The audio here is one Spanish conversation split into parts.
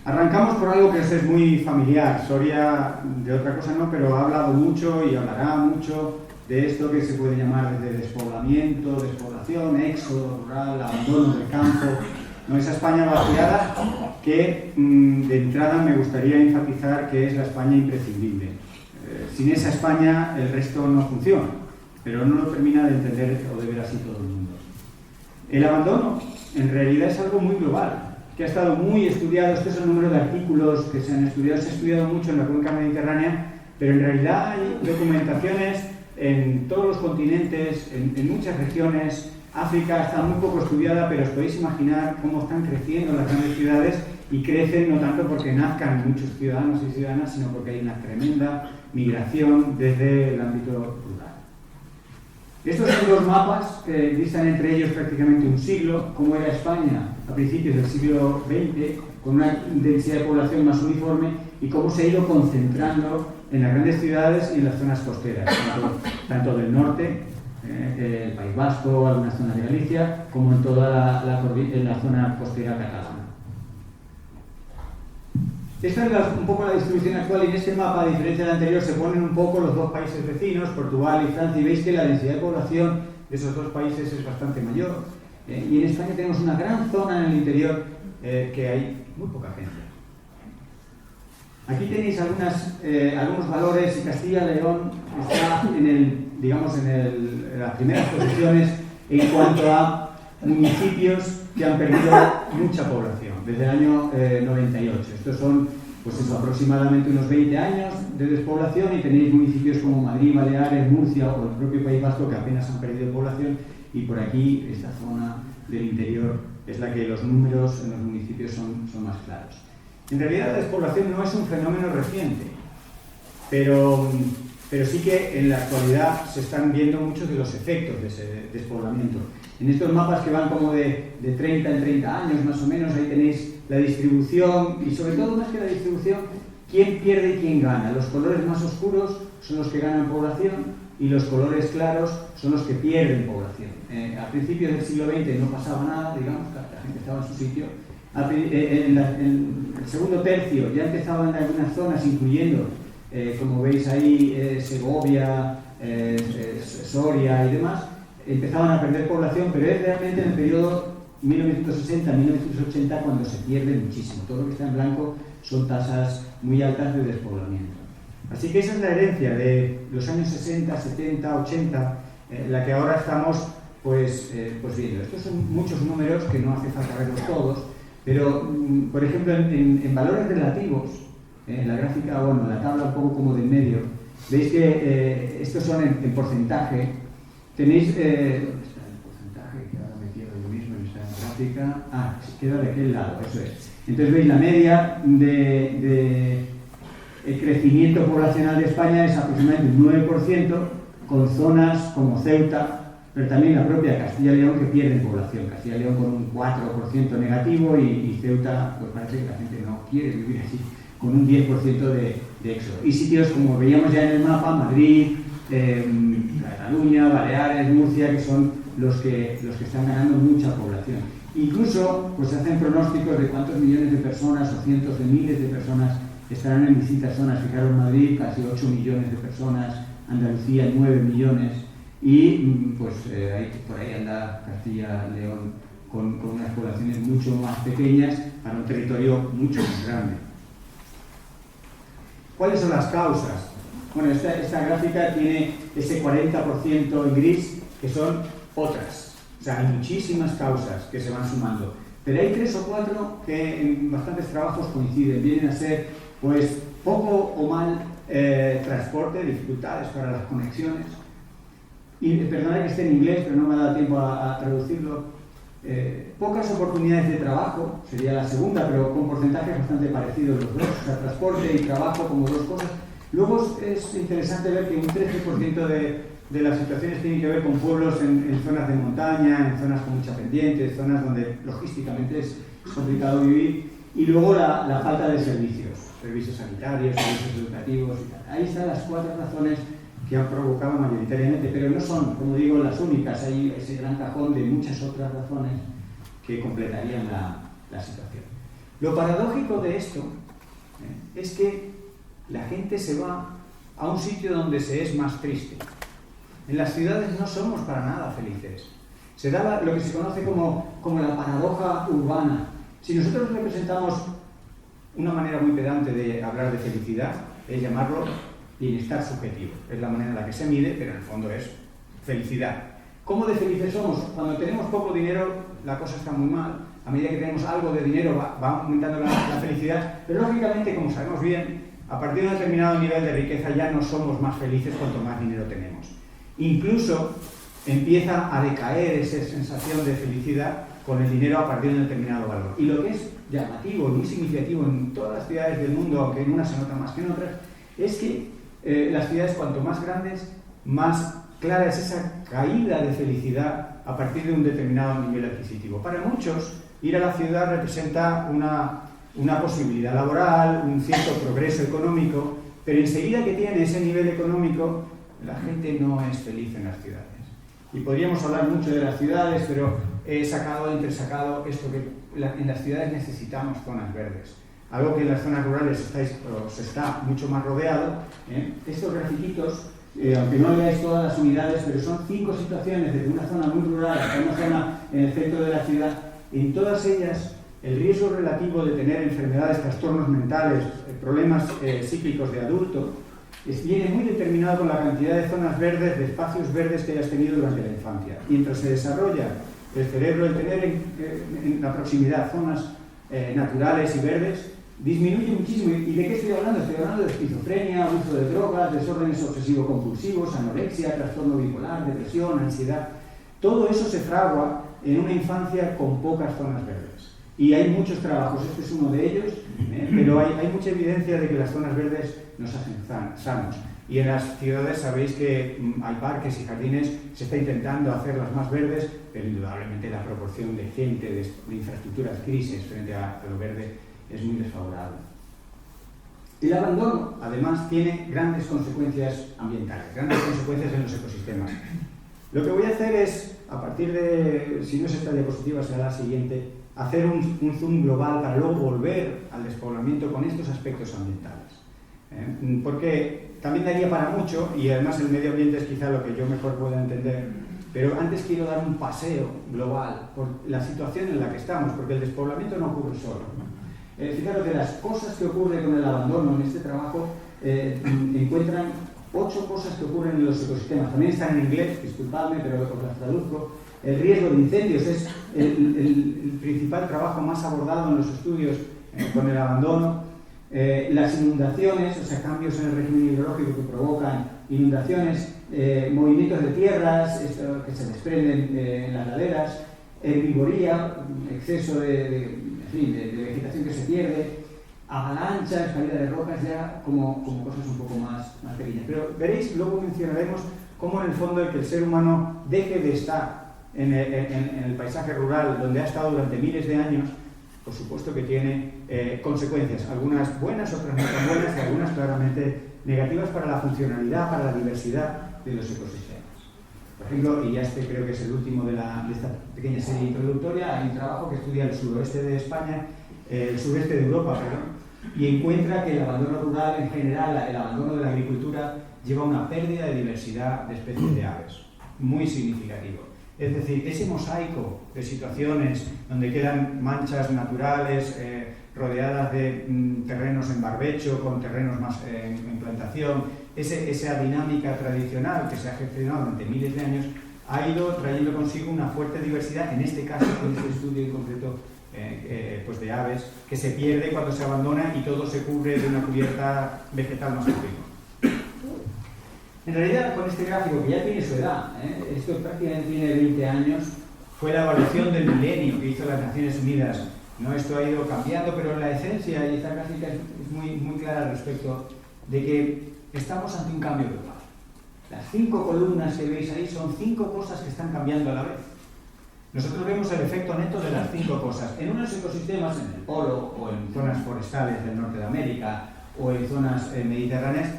Arrancamos por algo que os es muy familiar. Soria, de otra cosa no, pero ha hablado mucho y hablará mucho de esto que se puede llamar desde despoblamiento, despoblación, éxodo rural, abandono del campo, ¿no? Esa España vaciada que de entrada me gustaría enfatizar que es la España imprescindible. Sin esa España el resto no funciona, pero no lo termina de entender o de ver así todo el mundo. El abandono en realidad es algo muy global, que ha estado muy estudiado. Este es el número de artículos que se han estudiado. Se ha estudiado mucho en la cuenca mediterránea, pero en realidad hay documentaciones en todos los continentes, en muchas regiones. África está muy poco estudiada, pero os podéis imaginar cómo están creciendo las grandes ciudades, y crecen no tanto porque nazcan muchos ciudadanos y ciudadanas, sino porque hay una tremenda migración desde el ámbito rural. Estos son dos mapas que distan entre ellos prácticamente un siglo, cómo era España a principios del siglo XX, con una densidad de población más uniforme, y cómo se ha ido concentrando en las grandes ciudades y en las zonas costeras, tanto del norte, el País Vasco, algunas zonas de Galicia, como en toda la zona costera catalana. Esta es un poco la distribución actual, y en este mapa, a diferencia del anterior, se ponen un poco los dos países vecinos, Portugal y Francia, y veis que la densidad de población de esos dos países es bastante mayor. Y en España tenemos una gran zona en el interior que hay muy poca gente. Aquí tenéis algunos valores, y Castilla y León está en las primeras posiciones en cuanto a municipios que han perdido mucha población desde el año 98. Estos son aproximadamente unos 20 años de despoblación, y tenéis municipios como Madrid, Baleares, Murcia o el propio País Vasco que apenas han perdido población, y por aquí esta zona del interior es la que los números en los municipios son más claros. En realidad la despoblación no es un fenómeno reciente, pero sí que en la actualidad se están viendo muchos de los efectos de ese despoblamiento. En estos mapas que van como de 30 en 30 años más o menos, ahí tenéis la distribución, y sobre todo, más que la distribución, quién pierde y quién gana. Los colores más oscuros son los que ganan población, y los colores claros son los que pierden población. A principios del siglo XX no pasaba nada, digamos, la gente estaba en su sitio. En el segundo tercio ya empezaban algunas zonas, incluyendo, como veis ahí, Segovia, Soria y demás, empezaban a perder población, pero es realmente en el periodo 1960-1980 cuando se pierde muchísimo. Todo lo que está en blanco son tasas muy altas de despoblamiento. Así que esa es la herencia de los años 60, 70, 80, la que ahora estamos pues viendo. Estos son muchos números que no hace falta verlos todos, pero por ejemplo en valores relativos, en la gráfica, la tabla un poco como del medio, veis que estos son en porcentaje. Tenéis, ¿dónde está el porcentaje? Que ahora me quedo yo mismo en esta gráfica. Se queda de aquel lado, eso es. Entonces veis la media de el crecimiento poblacional de España es aproximadamente un 9%, con zonas como Ceuta, pero también la propia Castilla y León, que pierden población. Castilla y León con un 4% negativo, y Ceuta, pues parece que la gente no quiere vivir así, con un 10% de éxodo. Y sitios, como veíamos ya en el mapa, Madrid, Cataluña, Baleares, Murcia, que son los que están ganando mucha población. Incluso pues se hacen pronósticos de cuántos millones de personas o cientos de miles de personas estarán en distintas zonas. Fijaros, Madrid, casi 8 millones de personas, Andalucía, 9 millones, y por ahí anda Castilla y León con unas poblaciones mucho más pequeñas para un territorio mucho más grande. ¿Cuáles son las causas? Bueno, esta gráfica tiene ese 40% en gris, que son otras. O sea, hay muchísimas causas que se van sumando. Pero hay 3 o 4 que en bastantes trabajos coinciden. Vienen a ser, pues, poco o mal transporte, dificultades para las conexiones. Y perdonad que esté en inglés, pero no me ha dado tiempo a traducirlo. Pocas oportunidades de trabajo, sería la segunda, pero con porcentajes bastante parecidos los dos. O sea, transporte y trabajo como dos cosas. Luego es interesante ver que un 13% de las situaciones tienen que ver con pueblos en zonas de montaña, en zonas con mucha pendiente, zonas donde logísticamente es complicado vivir, y luego la falta de servicios sanitarios, servicios educativos y tal. Ahí están las 4 razones que han provocado mayoritariamente, pero no son, como digo, las únicas. Hay ese gran cajón de muchas otras razones que completarían la situación. Lo paradójico de esto es que la gente se va a un sitio donde se es más triste. En las ciudades no somos para nada felices. Se da lo que se conoce como la paradoja urbana. Si nosotros representamos una manera muy pedante de hablar de felicidad, es llamarlo bienestar subjetivo. Es la manera en la que se mide, pero en el fondo es felicidad. ¿Cómo de felices somos? Cuando tenemos poco dinero, la cosa está muy mal. A medida que tenemos algo de dinero, va aumentando la felicidad. Pero lógicamente, como sabemos bien, a partir de un determinado nivel de riqueza ya no somos más felices cuanto más dinero tenemos. Incluso empieza a decaer esa sensación de felicidad con el dinero a partir de un determinado valor. Y lo que es llamativo y muy significativo en todas las ciudades del mundo, aunque en unas se nota más que en otras, es que las ciudades cuanto más grandes, más clara es esa caída de felicidad a partir de un determinado nivel adquisitivo. Para muchos, ir a la ciudad representa una posibilidad laboral, un cierto progreso económico, pero enseguida que tiene ese nivel económico, la gente no es feliz en las ciudades. Y podríamos hablar mucho de las ciudades, pero he entresacado esto que en las ciudades necesitamos zonas verdes. Algo que en las zonas rurales se está mucho más rodeado. Estos grafiquitos, aunque no veáis todas las unidades, pero son 5 situaciones desde una zona muy rural hasta una zona en el centro de la ciudad. En todas ellas, el riesgo relativo de tener enfermedades, trastornos mentales, problemas psíquicos de adulto, viene muy determinado con la cantidad de zonas verdes, de espacios verdes que hayas tenido durante la infancia. Mientras se desarrolla el cerebro, el tener en la proximidad zonas naturales y verdes, disminuye muchísimo. ¿Y de qué estoy hablando? Estoy hablando de esquizofrenia, uso de drogas, desórdenes obsesivo-compulsivos, anorexia, trastorno bipolar, depresión, ansiedad. Todo eso se fragua en una infancia con pocas zonas verdes. Y hay muchos trabajos, este es uno de ellos, pero hay mucha evidencia de que las zonas verdes nos hacen sanos. Y en las ciudades sabéis que hay parques y jardines, se está intentando hacerlas más verdes, pero indudablemente la proporción de gente, de infraestructuras grises frente a lo verde es muy desfavorable. El abandono, además, tiene grandes consecuencias ambientales, grandes consecuencias en los ecosistemas. Lo que voy a hacer es, a partir de, si no es esta diapositiva, será la siguiente, hacer un zoom global para luego volver al despoblamiento con estos aspectos ambientales. Porque también daría para mucho, y además el medio ambiente es quizá lo que yo mejor pueda entender, pero antes quiero dar un paseo global por la situación en la que estamos, porque el despoblamiento no ocurre solo. Fijaros, de las cosas que ocurren con el abandono en este trabajo, encuentran 8 cosas que ocurren en los ecosistemas. También están en inglés, disculpadme, pero os las traduzco. El riesgo de incendios es el principal trabajo más abordado en los estudios con el abandono. Las inundaciones, o sea, cambios en el régimen hidrológico que provocan inundaciones, movimientos de tierras que se desprenden en las laderas, herbivoría, exceso de vegetación que se pierde, avalanchas, caída de rocas, ya como cosas un poco más pequeñas. Pero veréis, luego mencionaremos cómo en el fondo el que el ser humano deje de estar en el paisaje rural donde ha estado durante miles de años, por supuesto que tiene consecuencias, algunas buenas, otras no tan buenas, y algunas claramente negativas para la funcionalidad, para la diversidad de los ecosistemas. Por ejemplo, y ya creo que es el último de esta pequeña serie introductoria, hay un trabajo que estudia el suroeste de España, el sureste de Europa, y encuentra que el abandono rural en general, el abandono de la agricultura, lleva a una pérdida de diversidad de especies de aves, muy significativo. Es decir, ese mosaico de situaciones donde quedan manchas naturales rodeadas de terrenos en barbecho, con terrenos más en plantación, esa dinámica tradicional que se ha gestionado durante miles de años, ha ido trayendo consigo una fuerte diversidad, en este caso, en este estudio en concreto, pues de aves, que se pierde cuando se abandona y todo se cubre de una cubierta vegetal más continua. En realidad, con este gráfico, que ya tiene su edad, esto prácticamente tiene 20 años, fue la evaluación del milenio que hizo las Naciones Unidas. ¿No? Esto ha ido cambiando, pero la esencia, y esta gráfica es muy clara al respecto, de que estamos ante un cambio global. Las 5 columnas que veis ahí son 5 cosas que están cambiando a la vez. Nosotros vemos el efecto neto de las 5 cosas. En unos ecosistemas, en el polo, o en zonas forestales del norte de América, o en zonas mediterráneas,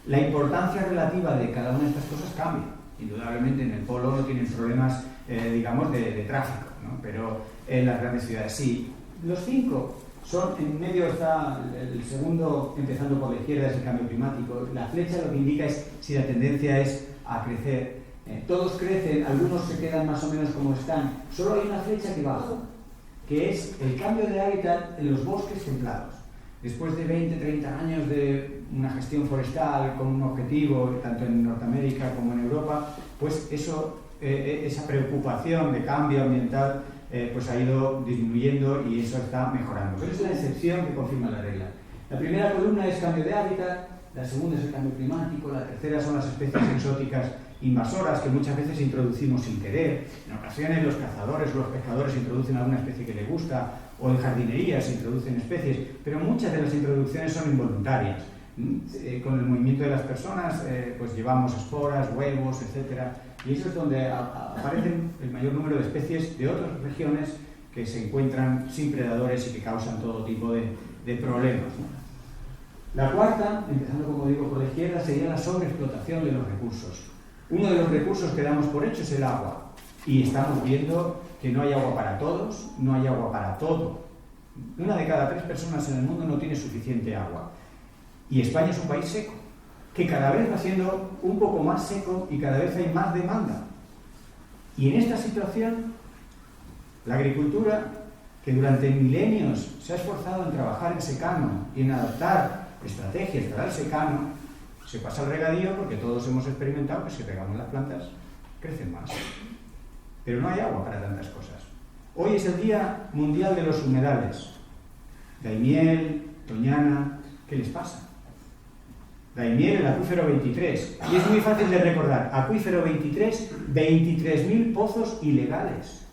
la importancia relativa de cada una de estas cosas cambia. Indudablemente en el polo no tienen problemas, digamos, de tráfico, ¿no? Pero en las grandes ciudades sí. Los 5 En medio está el segundo, empezando por la izquierda, es el cambio climático. La flecha lo que indica es si la tendencia es a crecer. Todos crecen, algunos se quedan más o menos como están. Solo hay una flecha que baja, que es el cambio de hábitat en los bosques templados. Después de 20, 30 años de una gestión forestal con un objetivo, tanto en Norteamérica como en Europa, pues esa preocupación de cambio ambiental pues ha ido disminuyendo y eso está mejorando. Pero es la excepción que confirma la regla. La primera columna es cambio de hábitat, la segunda es el cambio climático, la tercera son las especies exóticas invasoras que muchas veces introducimos sin querer. En ocasiones los cazadores o los pescadores introducen alguna especie que les gusta, o en jardinería se introducen especies, pero muchas de las introducciones son involuntarias. Con el movimiento de las personas pues llevamos esporas, huevos, etc. Y eso es donde aparecen el mayor número de especies de otras regiones que se encuentran sin predadores y que causan todo tipo de problemas, ¿no? La cuarta, empezando como digo por la izquierda, sería la sobreexplotación de los recursos. Uno de los recursos que damos por hecho es el agua. Y estamos viendo que no hay agua para todos, no hay agua para todo. 1 de cada 3 personas en el mundo no tiene suficiente agua. Y España es un país seco, que cada vez va siendo un poco más seco y cada vez hay más demanda. Y en esta situación, la agricultura, que durante milenios se ha esforzado en trabajar en secano y en adaptar estrategias para el secano, se pasa al regadío porque todos hemos experimentado que si regamos las plantas crecen más. Pero no hay agua para tantas cosas. Hoy es el Día Mundial de los Humedales. Daimiel, Doñana, ¿qué les pasa? Daimiel, el acuífero 23. Y es muy fácil de recordar. Acuífero 23, 23.000 pozos ilegales.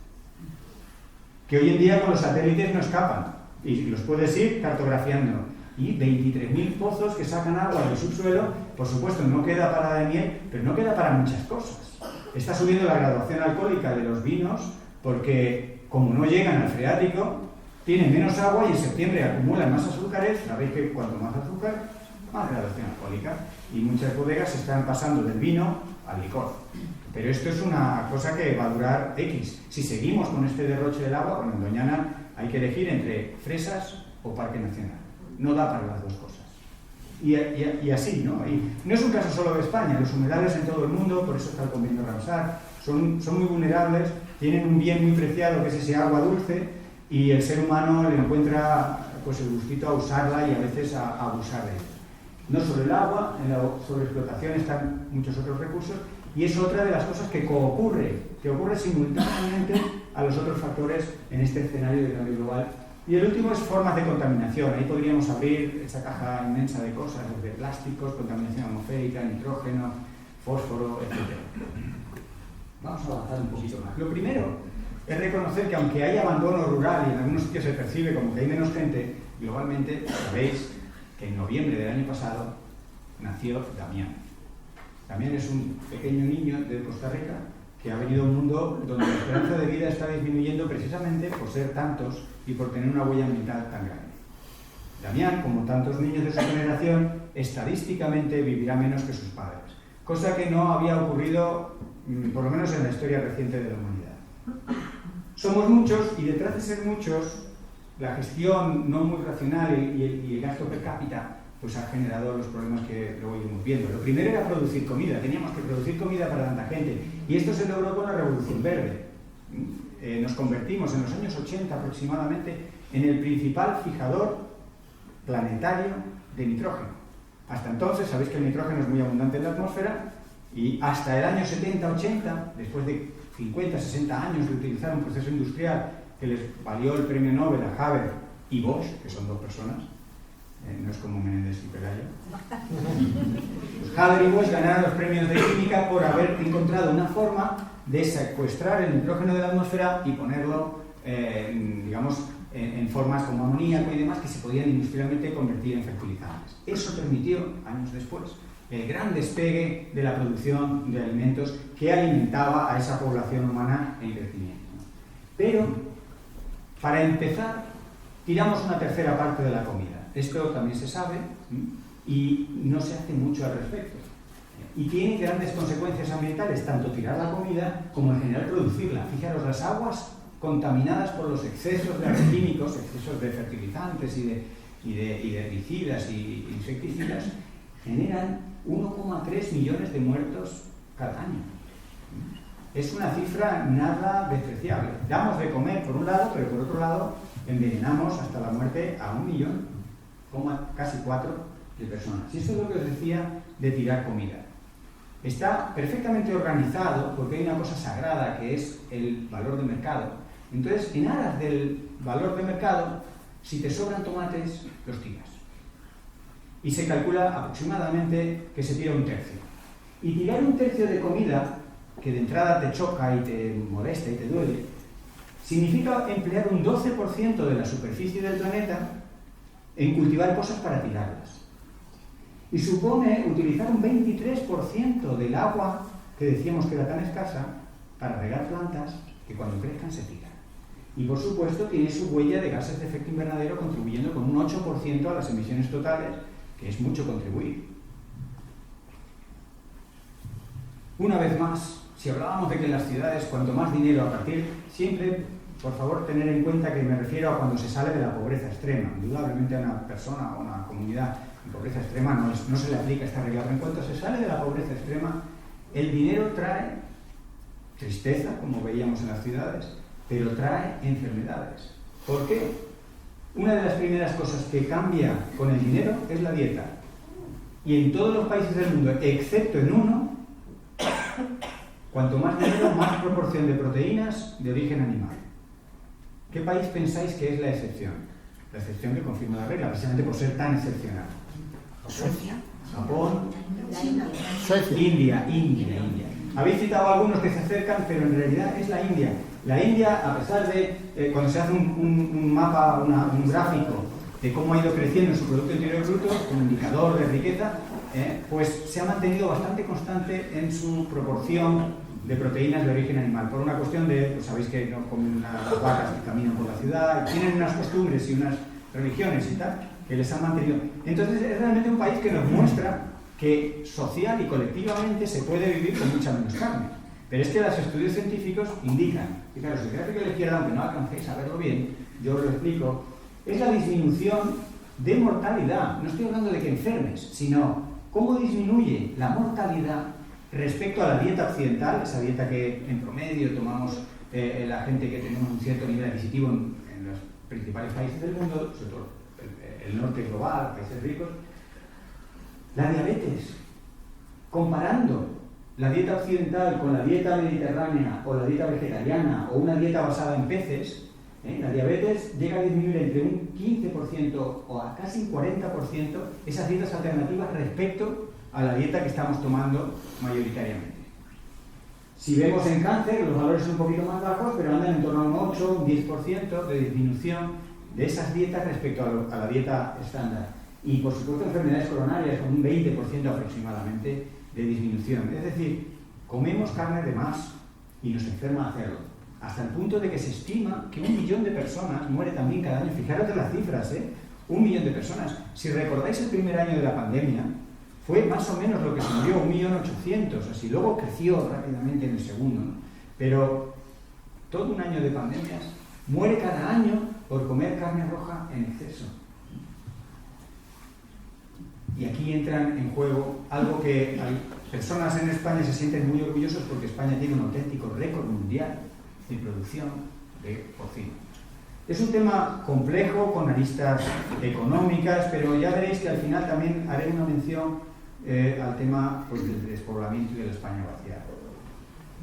Que hoy en día con los satélites no escapan. Y los puedes ir cartografiando. Y 23.000 pozos que sacan agua del subsuelo, por supuesto no queda para Daimiel, pero no queda para muchas cosas. Está subiendo la graduación alcohólica de los vinos porque, como no llegan al freático, tienen menos agua y en septiembre acumulan más azúcares. Sabéis que cuanto más azúcar, más graduación alcohólica. Y muchas bodegas se están pasando del vino al licor. Pero esto es una cosa que va a durar X. Si seguimos con este derroche del agua, bueno, en Doñana hay que elegir entre Fresas o Parque Nacional. No da para las dos cosas. Y así, ¿no? Y no es un caso solo de España. Los humedales en todo el mundo, por eso está el convenio Ramsar, son muy vulnerables, tienen un bien muy preciado que es ese agua dulce y el ser humano le encuentra pues el gustito a usarla y a veces a abusar de ella. No solo el agua, en la sobreexplotación están muchos otros recursos y es otra de las cosas que ocurre simultáneamente a los otros factores en este escenario de cambio global. Y el último es formas de contaminación. Ahí podríamos abrir esa caja inmensa de cosas, desde plásticos, contaminación atmosférica, nitrógeno, fósforo, etc. Vamos a avanzar un poquito más. Lo primero es reconocer que aunque hay abandono rural y en algunos sitios se percibe como que hay menos gente, globalmente sabéis que en noviembre del año pasado nació Damián. Damián es un pequeño niño de Costa Rica que ha venido a un mundo donde la esperanza de vida está disminuyendo precisamente por ser tantos y por tener una huella ambiental tan grande. Damián, como tantos niños de su generación, estadísticamente vivirá menos que sus padres, cosa que no había ocurrido, por lo menos en la historia reciente de la humanidad. Somos muchos y detrás de ser muchos, la gestión no muy racional y el gasto per cápita pues ha generado los problemas que luego iremos viendo. Lo primero era producir comida, teníamos que producir comida para tanta gente y esto se logró con la Revolución Verde. Nos convertimos en los años 80 aproximadamente en el principal fijador planetario de nitrógeno. Hasta entonces, sabéis que el nitrógeno es muy abundante en la atmósfera y hasta el año 70-80, después de 50-60 años de utilizar un proceso industrial que les valió el premio Nobel a Haber y Bosch, que son dos personas, no es como Menéndez y Pelayo. Pues Haber y Bosch ganaron los premios de química por haber encontrado una forma de secuestrar el nitrógeno de la atmósfera y ponerlo, digamos, en formas como amoníaco y demás que se podían industrialmente convertir en fertilizantes. Eso permitió, años después, el gran despegue de la producción de alimentos que alimentaba a esa población humana en crecimiento. Pero, para empezar, tiramos una tercera parte de la comida. Esto también se sabe y no se hace mucho al respecto. Y tiene grandes consecuencias ambientales, tanto tirar la comida como en general producirla. Fijaros, las aguas contaminadas por los excesos de agroquímicos, excesos de fertilizantes y de herbicidas y insecticidas, generan 1,3 millones de muertos cada año. Es una cifra nada despreciable. Damos de comer por un lado, pero por otro lado envenenamos hasta la muerte a 1 millón, casi 4 de personas. Y esto es lo que os decía de tirar comida. Está perfectamente organizado porque hay una cosa sagrada que es el valor de mercado. Entonces, en aras del valor de mercado, si te sobran tomates, los tiras. Y se calcula aproximadamente que se tira 1/3. Y tirar 1/3 de comida, que de entrada te choca y te molesta y te duele, significa emplear un 12% de la superficie del planeta en cultivar cosas para tirarlas. Y supone utilizar un 23% del agua que decíamos que era tan escasa para regar plantas que cuando crezcan se tiran. Y por supuesto tiene su huella de gases de efecto invernadero contribuyendo con un 8% a las emisiones totales, que es mucho contribuir. Una vez más, si hablábamos de que en las ciudades cuanto más dinero a partir, siempre, por favor, tener en cuenta que me refiero a cuando se sale de la pobreza extrema. Indudablemente a una persona o a una comunidad en pobreza extrema no se le aplica esta regla, pero en cuanto se sale de la pobreza extrema, el dinero trae tristeza, como veíamos en las ciudades, pero trae enfermedades. ¿Por qué? Una de las primeras cosas que cambia con el dinero es la dieta. Y en todos los países del mundo, excepto en uno, cuanto más dinero, más proporción de proteínas de origen animal. ¿Qué país pensáis que es la excepción? La excepción que confirma la regla, precisamente por ser tan excepcional. Suecia. Japón. Suecia. India. Habéis citado algunos que se acercan, pero en realidad es la India. La India, a pesar de, cuando se hace un mapa, un gráfico de cómo ha ido creciendo su Producto Interior Bruto, como indicador de riqueza, pues se ha mantenido bastante constante en su proporción de proteínas de origen animal, por una cuestión de, pues sabéis que no comen las vacas que caminan por la ciudad, tienen unas costumbres y unas religiones y tal, que les han mantenido. Entonces es realmente un país que nos muestra que social y colectivamente se puede vivir con mucha menos carne. Pero es que los estudios científicos indican, fijaros, el gráfico de la izquierda, aunque no alcancéis a verlo bien, yo os lo explico, es la disminución de mortalidad. No estoy hablando de que enfermes, sino cómo disminuye la mortalidad respecto a la dieta occidental, esa dieta que en promedio tomamos la gente que tenemos un cierto nivel adquisitivo en los principales países del mundo, sobre todo el norte global, países ricos. La diabetes, comparando la dieta occidental con la dieta mediterránea o la dieta vegetariana o una dieta basada en peces, la diabetes llega a disminuir entre un 15% o a casi un 40% esas dietas alternativas respecto a la dieta que estamos tomando mayoritariamente. Si vemos en cáncer, los valores son un poquito más bajos, pero andan en torno a un 8, un 10% de disminución de esas dietas respecto a la dieta estándar. Y por supuesto enfermedades coronarias con un 20% aproximadamente de disminución. Es decir, comemos carne de más y nos enferma hacerlo. Hasta el punto de que se estima que 1 millón de personas muere también cada año. Fijaros de las cifras, 1 millón de personas. Si recordáis el primer año de la pandemia, fue más o menos lo que se murió, 1.800.000, así. Luego creció rápidamente en el segundo, ¿no? Pero todo un año de pandemias muere cada año por comer carne roja en exceso. Y aquí entran en juego algo que hay personas en España se sienten muy orgullosos porque España tiene un auténtico récord mundial de producción de porcino. Es un tema complejo, con aristas económicas, pero ya veréis que al final también haré una mención al tema pues, del despoblamiento y de la España vaciada.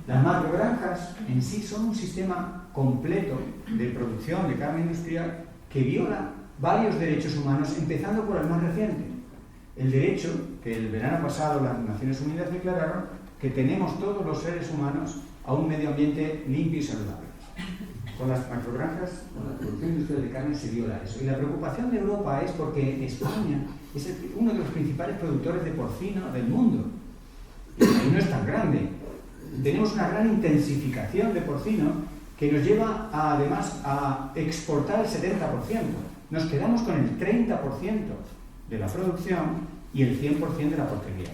Las macrogranjas en sí son un sistema completo de producción de carne industrial que viola varios derechos humanos, empezando por el más reciente. El derecho que el verano pasado las Naciones Unidas declararon que tenemos todos los seres humanos a un medio ambiente limpio y saludable. Con las macrogranjas, con la producción industrial de carne se viola eso. Y la preocupación de Europa es porque España es uno de los principales productores de porcino del mundo. Y no es tan grande. Tenemos una gran intensificación de porcino que nos lleva además a exportar el 70%. Nos quedamos con el 30% de la producción y el 100% de la porquería.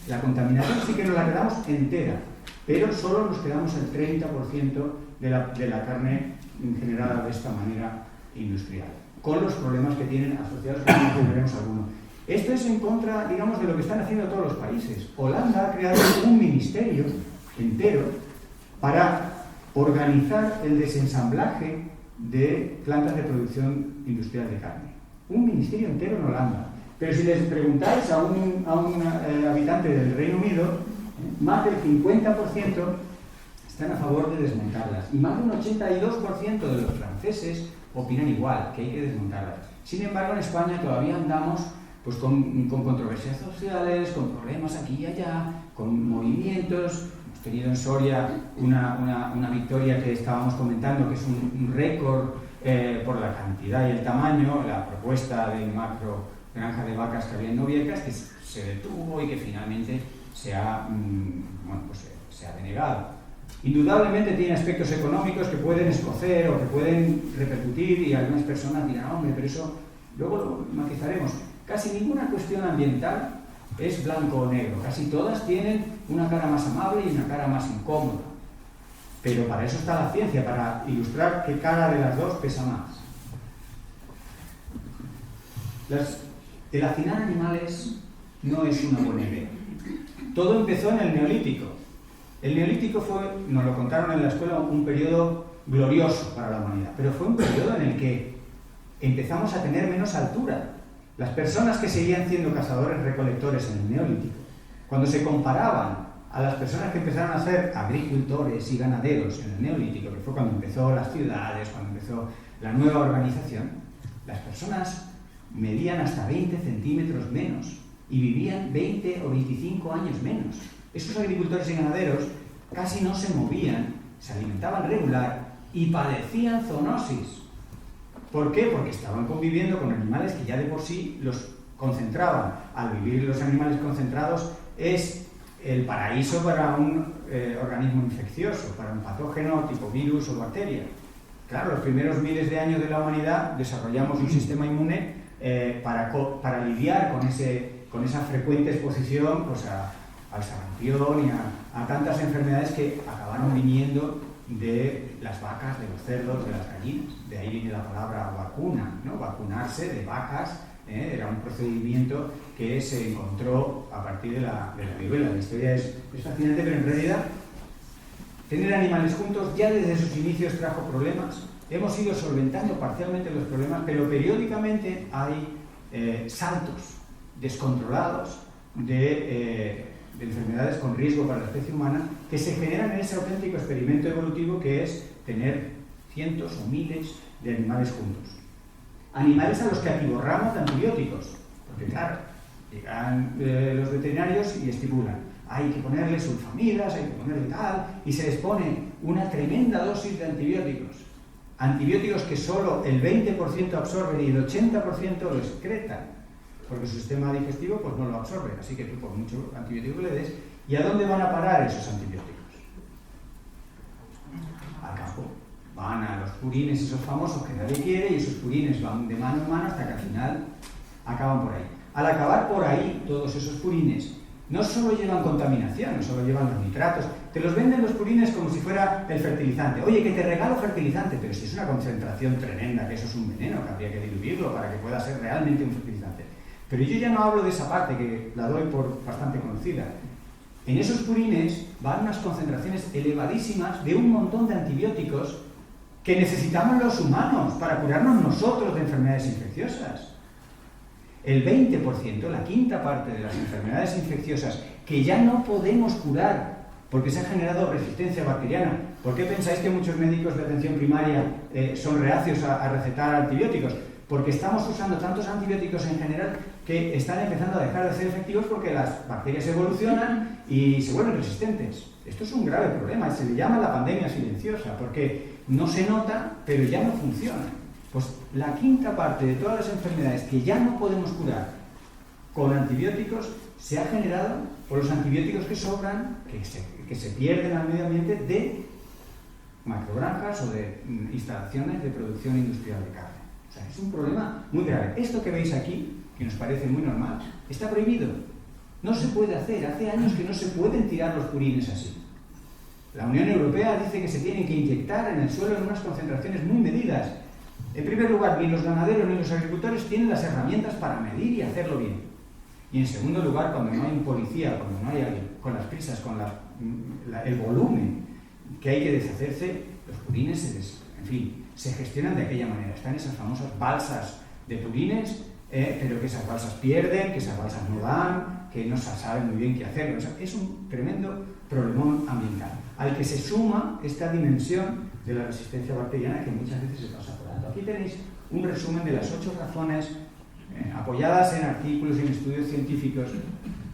La contaminación sí que nos la quedamos entera, pero solo nos quedamos el 30% de la carne generada de esta manera industrial, con los problemas que tienen asociados, que no veremos alguno. Esto es en contra, digamos, de lo que están haciendo todos los países. Holanda ha creado un ministerio entero para organizar el desensamblaje de plantas de producción industrial de carne. Un ministerio entero en Holanda. Pero si les preguntáis a un habitante del Reino Unido, más del 50% están a favor de desmontarlas. Y más de un 82% de los franceses opinan igual, que hay que desmontarlas. Sin embargo, en España todavía andamos pues, con controversias sociales, con problemas aquí y allá, con movimientos. Hemos tenido en Soria una victoria que estábamos comentando, que es un récord por la cantidad y el tamaño, la propuesta de macro granja de vacas que había en Noviecas, que se detuvo y que finalmente se ha denegado. Indudablemente tiene aspectos económicos que pueden escocer o que pueden repercutir, y algunas personas dirán, hombre, pero eso luego lo matizaremos. Casi ninguna cuestión ambiental es blanco o negro, casi todas tienen una cara más amable y una cara más incómoda. Pero para eso está la ciencia, para ilustrar qué cara de las dos pesa más. El hacinar animales no es una buena idea. Todo empezó en el Neolítico. El Neolítico fue, nos lo contaron en la escuela, un periodo glorioso para la humanidad, pero fue un periodo en el que empezamos a tener menos altura. Las personas que seguían siendo cazadores-recolectores en el Neolítico, cuando se comparaban a las personas que empezaron a ser agricultores y ganaderos en el Neolítico, que fue cuando empezó las ciudades, cuando empezó la nueva organización, las personas medían hasta 20 centímetros menos y vivían 20 o 25 años menos. Esos agricultores y ganaderos casi no se movían, se alimentaban regular y padecían zoonosis. ¿Por qué? Porque estaban conviviendo con animales que ya de por sí los concentraban. Al vivir los animales concentrados es el paraíso para un organismo infeccioso, para un patógeno tipo virus o bacteria. Claro, los primeros miles de años de la humanidad desarrollamos un sistema inmune para lidiar con esa frecuente exposición pues, al sarampión y a tantas enfermedades que acabaron viniendo de las vacas, de los cerdos, de las gallinas. De ahí viene la palabra vacuna, ¿no? Vacunarse de vacas era un procedimiento que se encontró a partir de la viruela. La historia es fascinante, pero en realidad tener animales juntos ya desde sus inicios trajo problemas. Hemos ido solventando parcialmente los problemas, pero periódicamente hay saltos descontrolados de enfermedades con riesgo para la especie humana que se generan en ese auténtico experimento evolutivo que es tener cientos o miles de animales juntos. Animales a los que atiborramos de antibióticos, porque claro, llegan los veterinarios y estipulan, hay que ponerle sulfamidas, hay que ponerle tal, y se les pone una tremenda dosis de antibióticos. Antibióticos que solo el 20% absorben y el 80% lo excretan, porque su sistema digestivo pues, no lo absorbe, así que tú por mucho antibiótico le des, ¿y a dónde van a parar esos antibióticos? Al campo. Van a los purines esos famosos que nadie quiere y esos purines van de mano en mano hasta que al final acaban por ahí. Al acabar por ahí todos esos purines no solo llevan contaminación, no solo llevan los nitratos, te los venden los purines como si fuera el fertilizante. Oye, que te regalo fertilizante, pero si es una concentración tremenda, que eso es un veneno, que habría que diluirlo para que pueda ser realmente un fertilizante. Pero yo ya no hablo de esa parte, que la doy por bastante conocida. En esos purines van unas concentraciones elevadísimas de un montón de antibióticos que necesitamos los humanos para curarnos nosotros de enfermedades infecciosas. El 20%, la quinta parte de las enfermedades infecciosas que ya no podemos curar porque se ha generado resistencia bacteriana. ¿Por qué pensáis que muchos médicos de atención primaria son reacios a recetar antibióticos? Porque estamos usando tantos antibióticos en general que están empezando a dejar de ser efectivos porque las bacterias evolucionan y se vuelven resistentes. Esto es un grave problema, se le llama la pandemia silenciosa, porque no se nota, pero ya no funciona. Pues la quinta parte de todas las enfermedades que ya no podemos curar con antibióticos se ha generado por los antibióticos que sobran, que se pierden al medio ambiente de macrogranjas o de instalaciones de producción industrial de carne. O sea, es un problema muy grave. Esto que veis aquí, que nos parece muy normal, está prohibido. No se puede hacer. Hace años que no se pueden tirar los purines así. La Unión Europea dice que se tienen que inyectar en el suelo en unas concentraciones muy medidas. En primer lugar, ni los ganaderos ni los agricultores tienen las herramientas para medir y hacerlo bien. Y en segundo lugar, cuando no hay un policía, cuando no hay alguien con las prisas, con el volumen que hay que deshacerse, los purines se gestionan de aquella manera. Están esas famosas balsas de purines, pero que esas balsas pierden, que esas balsas no dan, que no se sabe muy bien qué hacer. O sea, es un tremendo problemón ambiental, al que se suma esta dimensión de la resistencia bacteriana que muchas veces se pasa por alto. Aquí tenéis un resumen de las 8 razones apoyadas en artículos y en estudios científicos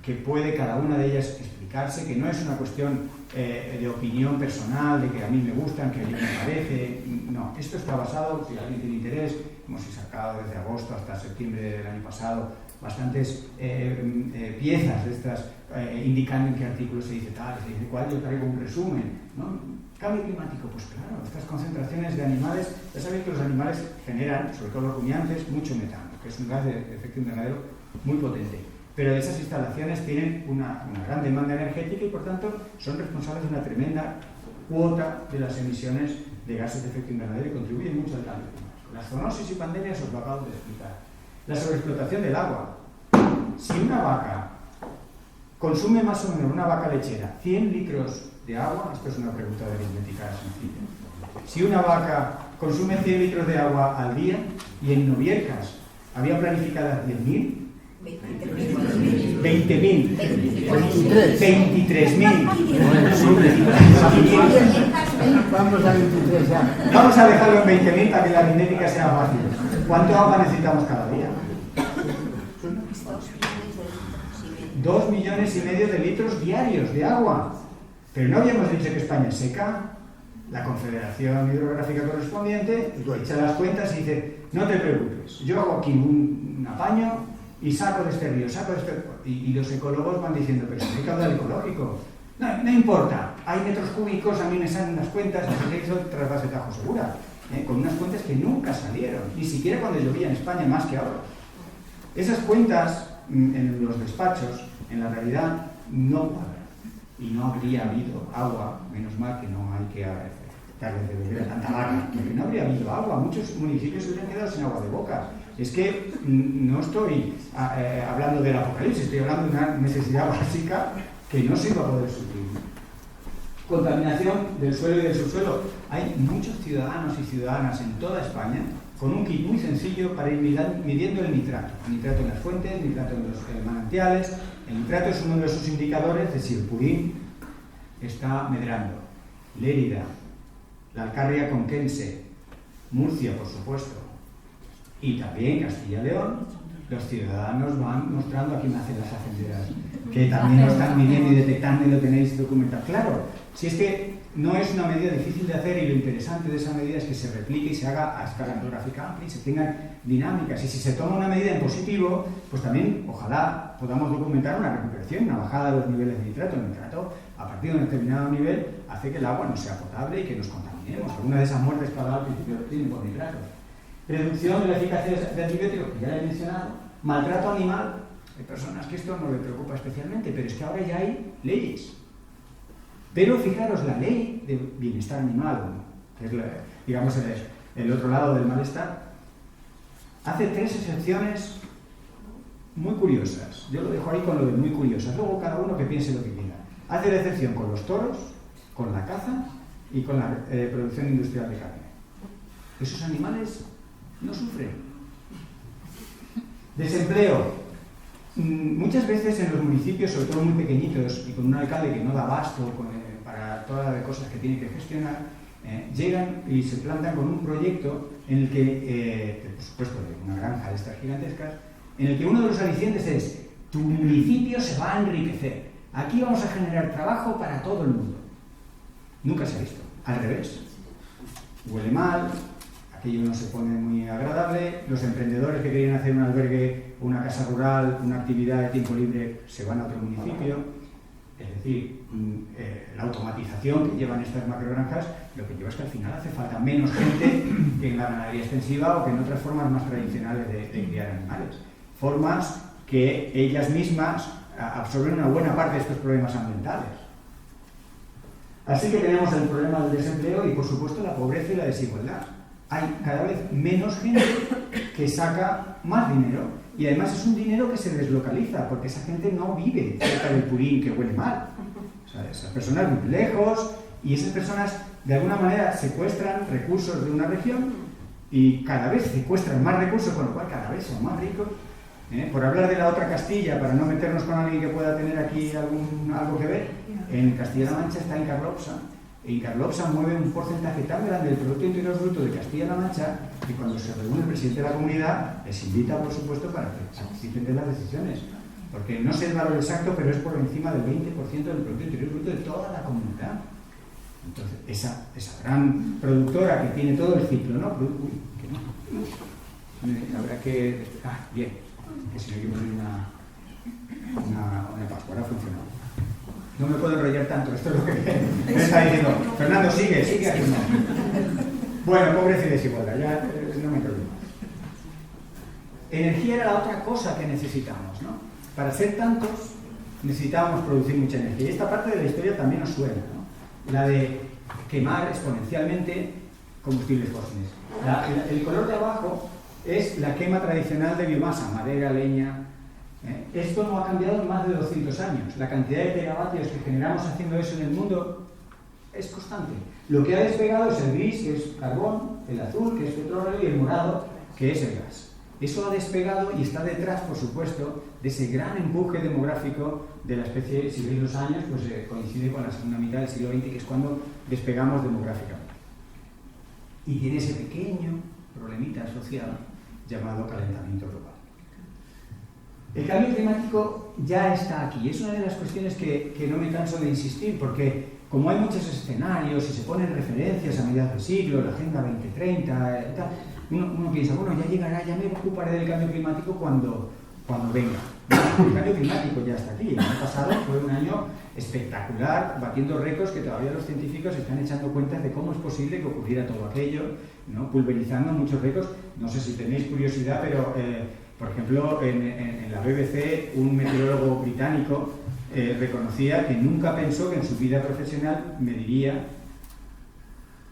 que puede cada una de ellas explicarse, que no es una cuestión de opinión personal, de que a mí me gustan, que a mí me parece. No, esto está basado, si alguien tiene interés, hemos sacado desde agosto hasta septiembre del año pasado bastantes piezas de estas indicando en qué artículo se dice tal, se dice cuál. Yo traigo un resumen, ¿no? Cambio climático, pues claro, estas concentraciones de animales, ya sabéis que los animales generan, sobre todo los rumiantes, mucho metano, que es un gas de efecto invernadero muy potente. Pero esas instalaciones tienen una gran demanda energética y por tanto son responsables de una tremenda cuota de las emisiones de gases de efecto invernadero y contribuyen mucho al cambio climático. Las zoonosis y pandemias os lo acabo de explicar. La sobreexplotación del agua. Si una vaca consume más o menos, una vaca lechera, 100 litros de agua, esto es una pregunta de aritmética sencilla. Si una vaca consume 100 litros de agua al día y en Noviercas había planificadas 10.000, 20.000, 23.000. Vamos a 23 ya. Vamos a dejarlo en 20.000 para que la aritmética sea fácil. ¿Cuánto agua necesitamos cada día? 2,5 millones de litros diarios de agua. Pero no habíamos dicho que España es seca. La Confederación Hidrográfica correspondiente echa las cuentas y dice: no te preocupes, yo hago aquí un apaño y saco de este río, y los ecólogos van diciendo: pero si hay caudal ecológico. No importa, hay metros cúbicos, a mí me salen las cuentas, se hizo trasvase Tajo Segura, con unas cuentas que nunca salieron, ni siquiera cuando llovía en España, más que ahora. Esas cuentas en los despachos, en la realidad, no cuadran. Y no habría habido agua, menos mal que no hay que darle de beber a tanta vaca, porque no habría habido agua, muchos municipios se hubieran quedado sin agua de boca. Es que no estoy hablando del apocalipsis, estoy hablando de una necesidad básica que no se va a poder suplir. Contaminación del suelo y del subsuelo. Hay muchos ciudadanos y ciudadanas en toda España con un kit muy sencillo para ir midiendo el nitrato. El nitrato en las fuentes, el nitrato en los manantiales. El nitrato es uno de esos indicadores de si el purín está medrando. Lérida, la Alcarria conquense, Murcia, por supuesto, y también Castilla y León. Los ciudadanos van mostrando, aquí me hacen las hacenderas, que también lo están midiendo y detectando y lo tenéis documentado. Claro, si es que no es una medida difícil de hacer y lo interesante de esa medida es que se replique y se haga a escala geográfica amplia y se tengan dinámicas. Y si se toma una medida en positivo, pues también ojalá podamos documentar una recuperación, una bajada de los niveles de nitrato. El nitrato, a partir de un determinado nivel, hace que el agua no sea potable y que nos contaminemos. Alguna de esas muertes que hablaba al principio tienen por nitrato. Reducción de la eficacia de antibióticos, que ya le he mencionado. Maltrato animal. Hay personas que esto no les preocupa especialmente, pero es que ahora ya hay leyes. Pero fijaros, la ley de bienestar animal, que es digamos el otro lado del malestar, hace 3 excepciones muy curiosas. Yo lo dejo ahí con lo de muy curiosas. Luego cada uno que piense lo que quiera. Hace la excepción con los toros, con la caza y con la producción industrial de carne. Esos animales no sufren. Desempleo. Muchas veces en los municipios, sobre todo muy pequeñitos y con un alcalde que no da abasto para todas las cosas que tiene que gestionar, llegan y se plantan con un proyecto en el que, por supuesto, de una granja de estas gigantescas, en el que uno de los alicientes es: tu municipio se va a enriquecer, aquí vamos a generar trabajo para todo el mundo. Nunca se ha visto. Al revés. Huele mal, aquello no se pone muy agradable, los emprendedores que querían hacer un albergue, una casa rural, una actividad de tiempo libre, se van a otro municipio. Es decir, la automatización que llevan estas macrogranjas, lo que lleva es que al final hace falta menos gente que en la ganadería extensiva o que en otras formas más tradicionales de criar animales. Formas que ellas mismas absorben una buena parte de estos problemas ambientales. Así que tenemos el problema del desempleo y, por supuesto, la pobreza y la desigualdad. Hay cada vez menos gente que saca más dinero y además es un dinero que se deslocaliza porque esa gente no vive cerca del Purín que huele mal. O sea, esas personas viven lejos y esas personas de alguna manera secuestran recursos de una región y cada vez secuestran más recursos, con lo cual cada vez son más ricos. Por hablar de la otra Castilla, para no meternos con alguien que pueda tener aquí algo que ver, en Castilla-La Mancha está Incarlopsa. Incarlopsa mueve un porcentaje tan grande del Producto Interior Bruto de Castilla-La Mancha que cuando se reúne el presidente de la comunidad les invita, por supuesto, para que participen de las decisiones. Porque no sé el valor exacto, pero es por encima del 20% del Producto Interior Bruto de toda la comunidad. Entonces, esa gran productora que tiene todo el ciclo, ¿no? Uy, que no. Habrá que... bien. Que si no hay que poner una Pascua, ahora ha funcionado. No me puedo enrollar tanto, esto es lo que me está diciendo. Fernando, sigue aquí. Bueno, pobreza y desigualdad, ya no me enrollo. Energía era la otra cosa que necesitamos, ¿no? Para ser tantos necesitábamos producir mucha energía. Y esta parte de la historia también nos suena, ¿no? La de quemar exponencialmente combustibles fósiles. El color de abajo es la quema tradicional de biomasa, madera, leña. Esto no ha cambiado en más de 200 años. La cantidad de megavatios que generamos haciendo eso en el mundo es constante. Lo que ha despegado es el gris, que es carbón, el azul, que es petróleo, y el morado, que es el gas. Eso ha despegado y está detrás, por supuesto, de ese gran empuje demográfico de la especie. Si veis los años, pues coincide con la segunda mitad del siglo XX, que es cuando despegamos demográficamente. Y tiene ese pequeño problemita social llamado calentamiento global. El cambio climático ya está aquí. Es una de las cuestiones que no me canso de insistir, porque como hay muchos escenarios y se ponen referencias a mediados del siglo, la Agenda 2030 y tal, uno piensa, bueno, ya llegará, ya me ocuparé del cambio climático cuando venga. El cambio climático ya está aquí. El año pasado fue un año espectacular, batiendo récords que todavía los científicos están echando cuenta de cómo es posible que ocurriera todo aquello, ¿no? Pulverizando muchos récords. No sé si tenéis curiosidad, pero por ejemplo, en la BBC, un meteorólogo británico reconocía que nunca pensó que en su vida profesional mediría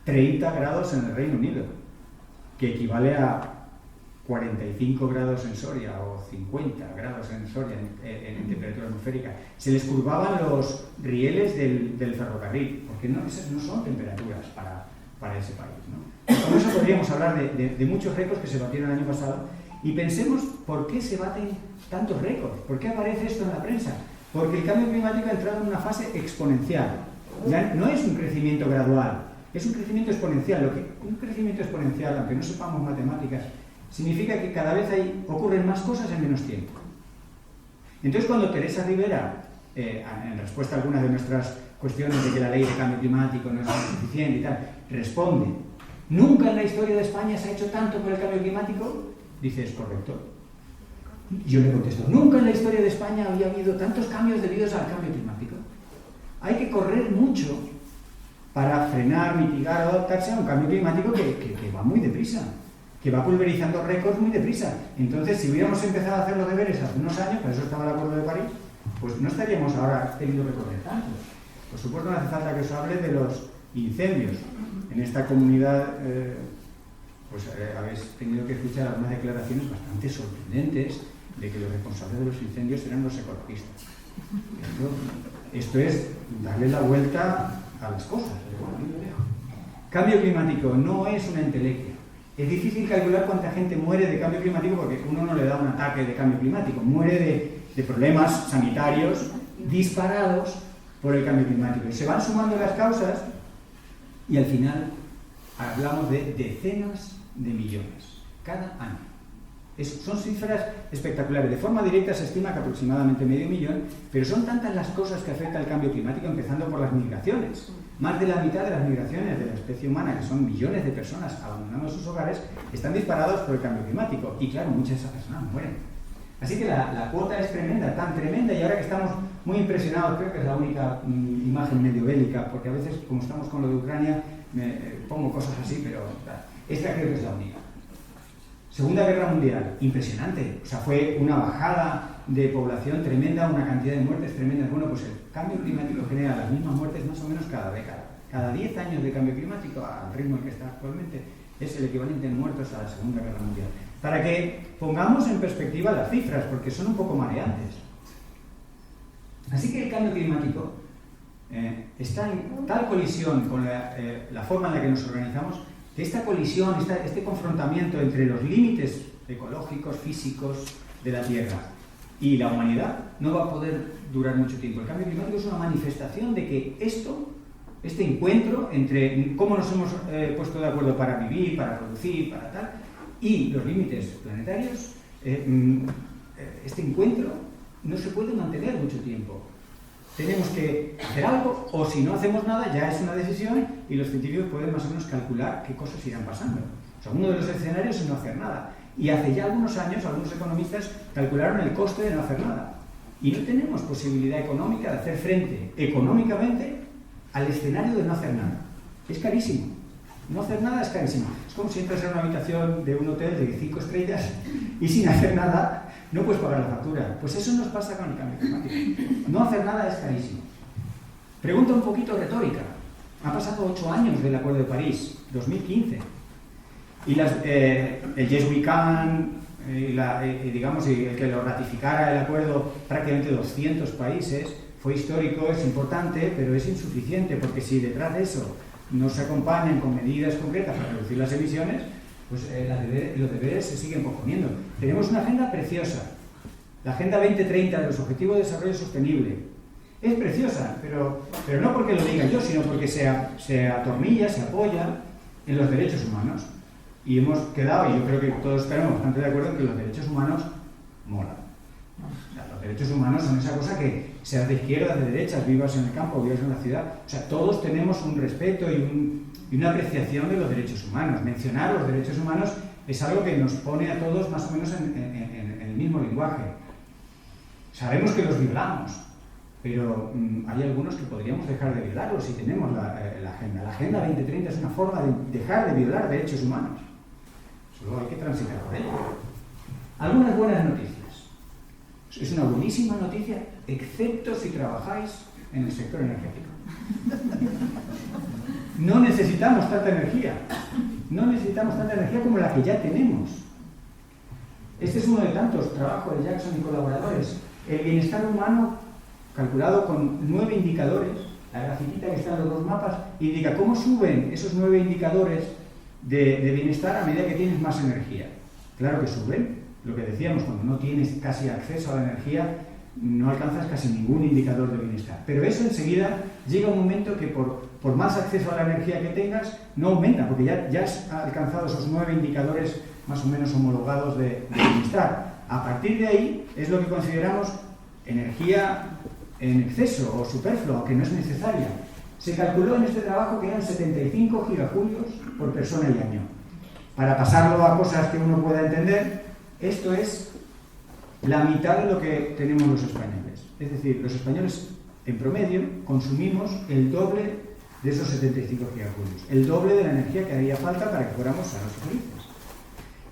30 grados en el Reino Unido, que equivale a 45 grados en Soria o 50 grados en Soria en temperatura atmosférica. Se les curvaban los rieles del ferrocarril, porque esas no son temperaturas para ese país, ¿no? Con eso podríamos hablar de muchos récords que se batieron el año pasado. Y pensemos por qué se baten tantos récords, por qué aparece esto en la prensa. Porque el cambio climático ha entrado en una fase exponencial. Ya no es un crecimiento gradual, es un crecimiento exponencial. Un crecimiento exponencial, aunque no sepamos matemáticas, significa que cada vez ocurren más cosas en menos tiempo. Entonces, cuando Teresa Rivera, en respuesta a algunas de nuestras cuestiones de que la ley de cambio climático no es suficiente y tal, responde, ¿nunca en la historia de España se ha hecho tanto por el cambio climático? Dice, es correcto. Y yo le contesto, nunca en la historia de España había habido tantos cambios debidos al cambio climático. Hay que correr mucho para frenar, mitigar o adaptarse a un cambio climático que va muy deprisa, que va pulverizando récords muy deprisa. Entonces, si hubiéramos empezado a hacer los deberes hace unos años, para eso estaba el Acuerdo de París, pues no estaríamos ahora teniendo que correr tanto. Por supuesto, no hace falta que os hable de los incendios. En esta comunidad... pues habéis tenido que escuchar algunas declaraciones bastante sorprendentes de que los responsables de los incendios eran los ecologistas. Esto es darle la vuelta a las cosas. Cambio climático no es una entelequia. Es difícil calcular cuánta gente muere de cambio climático porque uno no le da un ataque de cambio climático. Muere de problemas sanitarios disparados por el cambio climático. Y se van sumando las causas y al final hablamos de decenas de millones cada año. Son cifras espectaculares. De forma directa se estima que aproximadamente 500.000, pero son tantas las cosas que afecta el cambio climático, empezando por las migraciones. Más de la mitad de las migraciones de la especie humana, que son millones de personas abandonando sus hogares, están disparados por el cambio climático. Y claro, muchas de esas personas mueren. Así que la cuota es tremenda, tan tremenda, y ahora que estamos muy impresionados, creo que es la única imagen medio bélica, porque a veces, como estamos con lo de Ucrania, me pongo cosas así, pero esta creo que es la única. Segunda Guerra Mundial, impresionante. O sea, fue una bajada de población tremenda, una cantidad de muertes tremendas. Bueno, pues el cambio climático genera las mismas muertes más o menos cada década. Cada 10 años de cambio climático, al ritmo en que está actualmente, es el equivalente en muertos a la Segunda Guerra Mundial. Para que pongamos en perspectiva las cifras, porque son un poco mareantes. Así que el cambio climático está en tal colisión con la forma en la que nos organizamos, que esta colisión, este confrontamiento entre los límites ecológicos, físicos de la Tierra y la humanidad no va a poder durar mucho tiempo. El cambio climático es una manifestación de que este encuentro entre cómo nos hemos puesto de acuerdo para vivir, para producir, para tal, y los límites planetarios, este encuentro no se puede mantener mucho tiempo. Tenemos que hacer algo, o si no hacemos nada, ya es una decisión y los científicos pueden más o menos calcular qué cosas irán pasando. O sea, uno de los escenarios es no hacer nada. Y hace ya algunos años, algunos economistas calcularon el coste de no hacer nada. Y no tenemos posibilidad económica de hacer frente económicamente al escenario de no hacer nada. Es carísimo. No hacer nada es carísimo. Es como si entras en una habitación de un hotel de 5 estrellas y sin hacer nada no puedes pagar la factura. Pues eso nos pasa con el cambio climático. No hacer nada es carísimo. Pregunta un poquito retórica. Ha pasado 8 años del Acuerdo de París, 2015. Y el Yes We Can, digamos, y el que lo ratificara el acuerdo prácticamente 200 países, fue histórico, es importante, pero es insuficiente, porque si detrás de eso no se acompañan con medidas concretas para reducir las emisiones, pues los deberes se siguen posponiendo. Tenemos una agenda preciosa, la Agenda 2030 de los Objetivos de Desarrollo Sostenible. Es preciosa, pero no porque lo diga yo, sino porque se atornilla, se apoya en los derechos humanos. Y hemos quedado, y yo creo que todos estaremos bastante de acuerdo en que los derechos humanos molan. O sea, los derechos humanos son esa cosa que, seas de izquierdas, de derechas, vivas en el campo, vivas en la ciudad, o sea, todos tenemos un respeto y una apreciación de los derechos humanos. Mencionar los derechos humanos es algo que nos pone a todos más o menos en el mismo lenguaje. Sabemos que los violamos, pero hay algunos que podríamos dejar de violarlos si tenemos la agenda. La Agenda 2030 es una forma de dejar de violar derechos humanos. Solo hay que transitar por ello. Algunas buenas noticias. Es una buenísima noticia, excepto si trabajáis en el sector energético. No necesitamos tanta energía. No necesitamos tanta energía como la que ya tenemos. Este es uno de tantos trabajos de Jackson y colaboradores. El bienestar humano, calculado con 9 indicadores, la grafiquita que está en los 2 mapas, indica cómo suben esos 9 indicadores de bienestar a medida que tienes más energía. Claro que suben. Lo que decíamos, cuando no tienes casi acceso a la energía, no alcanzas casi ningún indicador de bienestar. Pero eso enseguida llega un momento que por más acceso a la energía que tengas, no aumenta, porque ya has alcanzado esos 9 indicadores más o menos homologados de bienestar. A partir de ahí es lo que consideramos energía en exceso o superflua, que no es necesaria. Se calculó en este trabajo que eran 75 gigajulios por persona y año. Para pasarlo a cosas que uno pueda entender, esto es la mitad de lo que tenemos los españoles. Es decir, los españoles en promedio consumimos el doble de esos 75 gigajulios, el doble de la energía que haría falta para que fuéramos sanos y felices.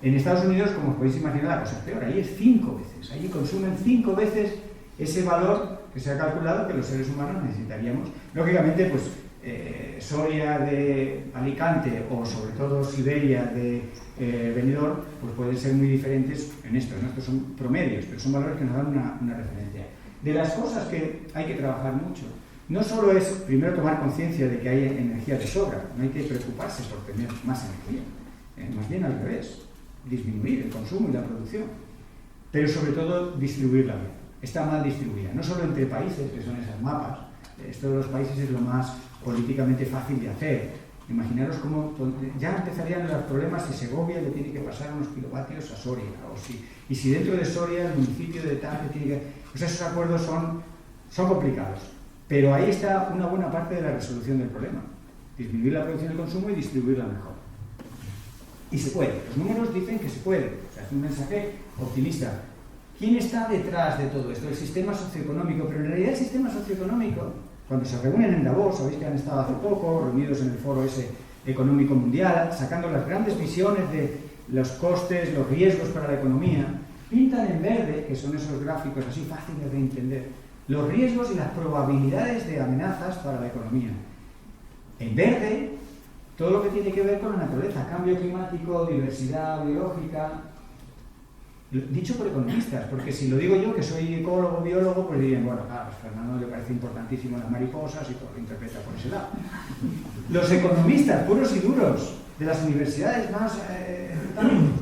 En Estados Unidos, como os podéis imaginar, la cosa es peor. Ahí es 5 veces. Allí consumen 5 veces ese valor que se ha calculado que los seres humanos necesitaríamos. Lógicamente, pues Soria de Alicante o sobre todo Siberia de Benidorm, pues pueden ser muy diferentes en esto. ¿No? Estos son promedios, pero son valores que nos dan una referencia. De las cosas que hay que trabajar mucho, no solo es primero tomar conciencia de que hay energía de sobra, no hay que preocuparse por tener más energía, más bien al revés, disminuir el consumo y la producción, pero sobre todo distribuirla bien. Está mal distribuida, no solo entre países, que son esos mapas. Esto de los países es lo más políticamente fácil de hacer. Imaginaros cómo ya empezarían los problemas si Segovia le tiene que pasar unos kilovatios a Soria, y si dentro de Soria el municipio de tal le tiene que... Pues esos acuerdos son complicados, pero ahí está una buena parte de la resolución del problema. Disminuir la producción y el consumo y distribuirla mejor. Y se puede. Los números dicen que se puede. O sea, es un mensaje optimista. ¿Quién está detrás de todo esto? El sistema socioeconómico. Pero en realidad el sistema socioeconómico, cuando se reúnen en Davos, sabéis que han estado hace poco reunidos en el foro ese económico mundial, sacando las grandes visiones de los costes, los riesgos para la economía, pintan en verde, que son esos gráficos así fáciles de entender, los riesgos y las probabilidades de amenazas para la economía. En verde, todo lo que tiene que ver con la naturaleza, cambio climático, diversidad biológica, dicho por economistas, porque si lo digo yo, que soy ecólogo, biólogo, pues dirían, bueno, claro, a Fernando le parece importantísimo las mariposas y todo lo interpreta por ese lado. Los economistas puros y duros de las universidades más,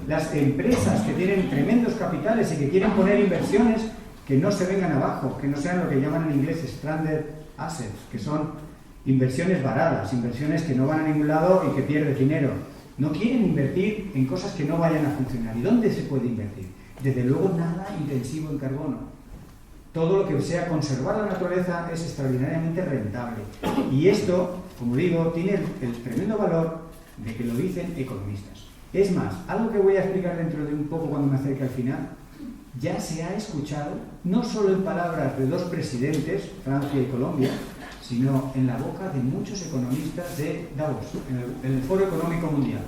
las empresas que tienen tremendos capitales y que quieren poner inversiones que no se vengan abajo, que no sean lo que llaman en inglés stranded assets, que son inversiones varadas, inversiones que no van a ningún lado y que pierden dinero. No quieren invertir en cosas que no vayan a funcionar. ¿Y dónde se puede invertir? Desde luego nada intensivo en carbono. Todo lo que sea conservar la naturaleza es extraordinariamente rentable. Y esto, como digo, tiene el tremendo valor de que lo dicen economistas. Es más, algo que voy a explicar dentro de un poco cuando me acerque al final, ya se ha escuchado, no solo en palabras de dos presidentes, Francia y Colombia, sino en la boca de muchos economistas de Davos, en el Foro Económico Mundial.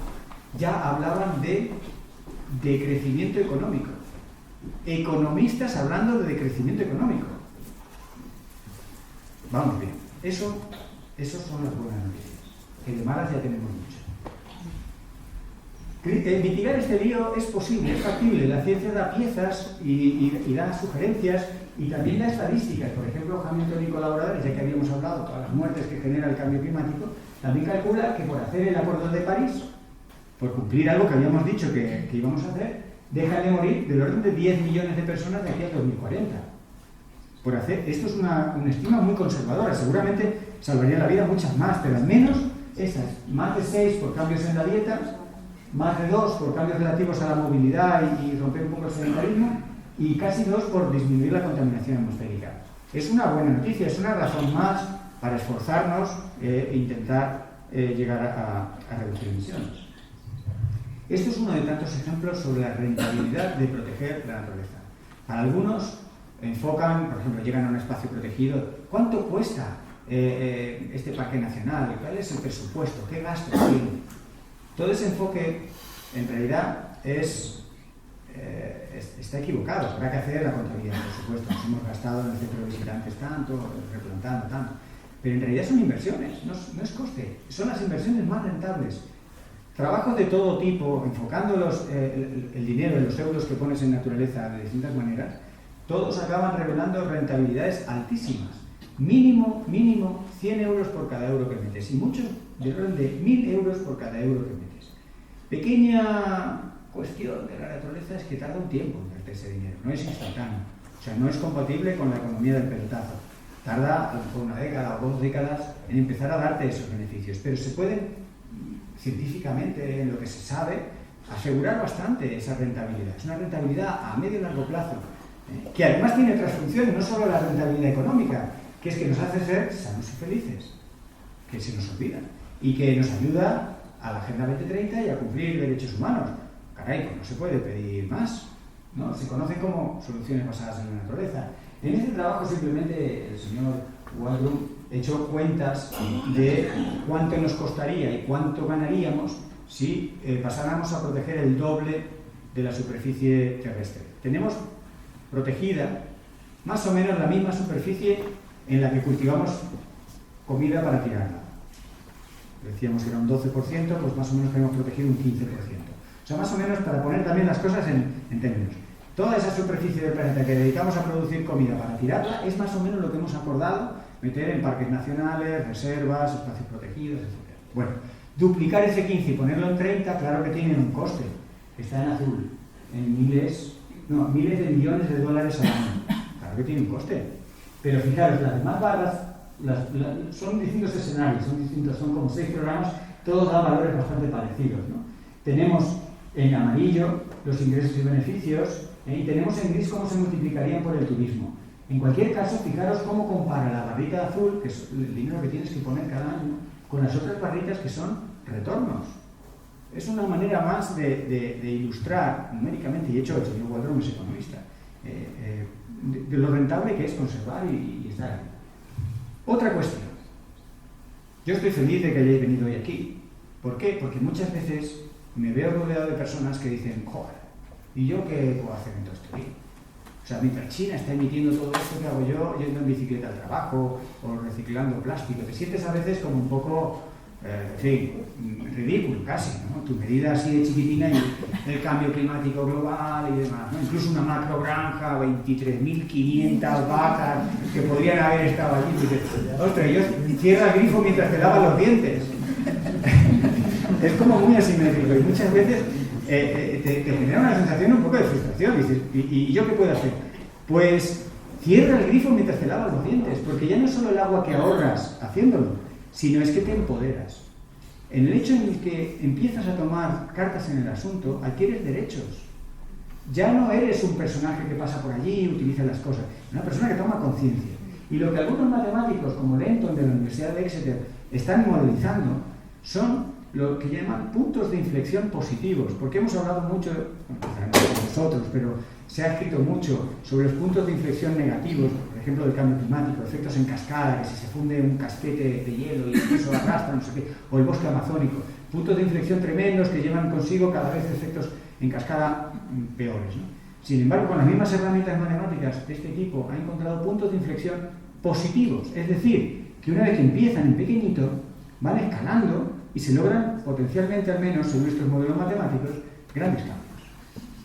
Ya hablaban de decrecimiento económico. Economistas hablando de decrecimiento económico. Vamos bien, eso son las buenas noticias, que de malas ya tenemos mucho. Mitigar este lío es posible, es factible. La ciencia da piezas y da sugerencias y también da estadísticas. Por ejemplo, Hamilton y colaboradores, ya que habíamos hablado de todas las muertes que genera el cambio climático, también calcula que por hacer el Acuerdo de París, por cumplir algo que habíamos dicho que íbamos a hacer, dejan de morir del orden de 10 millones de personas de aquí al 2040. Por hacer, esto es una estima muy conservadora, seguramente salvaría la vida muchas más, pero al menos esas, más de 6 por cambios en la dieta, más de 2 por cambios relativos a la movilidad y romper un poco el sedentarismo, y casi 2 por disminuir la contaminación atmosférica. Es una buena noticia, es una razón más para esforzarnos e intentar llegar a reducir emisiones. Esto es uno de tantos ejemplos sobre la rentabilidad de proteger la naturaleza. Para algunos enfocan, por ejemplo, llegan a un espacio protegido, ¿cuánto cuesta este parque nacional? ¿Cuál es el presupuesto? ¿Qué gasto tiene? Todo ese enfoque, en realidad, está equivocado. Habrá que hacer la contabilidad, por supuesto. Nos hemos gastado en el centro de visitantes tanto, replantando tanto. Pero en realidad son inversiones, no es coste. Son las inversiones más rentables. Trabajos de todo tipo, enfocando el dinero, los euros que pones en naturaleza de distintas maneras, todos acaban revelando rentabilidades altísimas. Mínimo 100 euros por cada euro que metes. Y muchos del orden de 1.000 euros por cada euro que metes. Pequeña cuestión de la naturaleza es que tarda un tiempo en invertir ese dinero, no es instantáneo. O sea, no es compatible con la economía del pelotazo. Tarda a lo mejor una década o 2 décadas en empezar a darte esos beneficios, pero se pueden, científicamente, en lo que se sabe, asegurar bastante esa rentabilidad. Es una rentabilidad a medio y largo plazo, que además tiene otras funciones, no solo la rentabilidad económica, que es que nos hace ser sanos y felices, que se nos olvidan, y que nos ayuda a la Agenda 2030 y a cumplir derechos humanos. Caray, pues no se puede pedir más, ¿no? Se conocen como soluciones basadas en la naturaleza. En este trabajo simplemente el señor Waldron echó cuentas de cuánto nos costaría y cuánto ganaríamos si pasáramos a proteger el doble de la superficie terrestre. Tenemos protegida más o menos la misma superficie en la que cultivamos comida para tirarla. Decíamos que era un 12%, pues más o menos tenemos protegido un 15%. O sea, más o menos, para poner también las cosas en términos. Toda esa superficie del planeta que dedicamos a producir comida para tirarla es más o menos lo que hemos acordado meter en parques nacionales, reservas, espacios protegidos, etc. Bueno, duplicar ese 15 y ponerlo en 30, claro que tiene un coste. Está en azul, en miles de millones de dólares al año. Claro que tiene un coste. Pero fijaros, las demás barras son distintos escenarios, son como 6 programas, todos dan valores bastante parecidos, ¿no? Tenemos en amarillo los ingresos y beneficios, y tenemos en gris cómo se multiplicarían por el turismo. En cualquier caso, fijaros cómo compara la barrita azul, que es el dinero que tienes que poner cada año, con las otras barritas que son retornos. Es una manera más de ilustrar numéricamente, y de hecho el señor Waldron es economista, de lo rentable que es conservar y estar aquí. Otra cuestión. Yo estoy feliz de que hayáis venido hoy aquí. ¿Por qué? Porque muchas veces me veo rodeado de personas que dicen, joder, ¿Y yo qué puedo hacer en todo este lío? O sea, mientras China está emitiendo todo esto que hago yo, yendo en bicicleta al trabajo o reciclando plástico, te sientes a veces como un poco, en fin, ridículo casi, ¿no? Tu medida así de chiquitina y el cambio climático global y demás, ¿no? Incluso una macro granja, 23.500 vacas que podrían haber estado allí. Y dices, ostras, yo cierro el grifo mientras te lavas los dientes. Es como muy asimétrico y muchas veces te genera una sensación un poco de frustración. Dices, ¿y yo qué puedo hacer? Pues cierra el grifo mientras te lavas los dientes, porque ya no es solo el agua que ahorras haciéndolo, sino es que te empoderas. En el hecho en el que empiezas a tomar cartas en el asunto, adquieres derechos. Ya no eres un personaje que pasa por allí y utiliza las cosas, una persona que toma conciencia. Y lo que algunos matemáticos, como Lenton de la Universidad de Exeter, están modelizando son lo que llaman puntos de inflexión positivos, porque hemos hablado mucho, bueno, no nosotros, pero se ha escrito mucho sobre los puntos de inflexión negativos, por ejemplo del cambio climático, efectos en cascada, que si se funde un casquete de hielo y eso arrastra, no sé qué, o el bosque amazónico, puntos de inflexión tremendos que llevan consigo cada vez efectos en cascada peores, ¿no? Sin embargo, con las mismas herramientas matemáticas, este equipo ha encontrado puntos de inflexión positivos, es decir, que una vez que empiezan en pequeñito, van escalando y se logran potencialmente, al menos en nuestros modelos matemáticos, grandes cambios.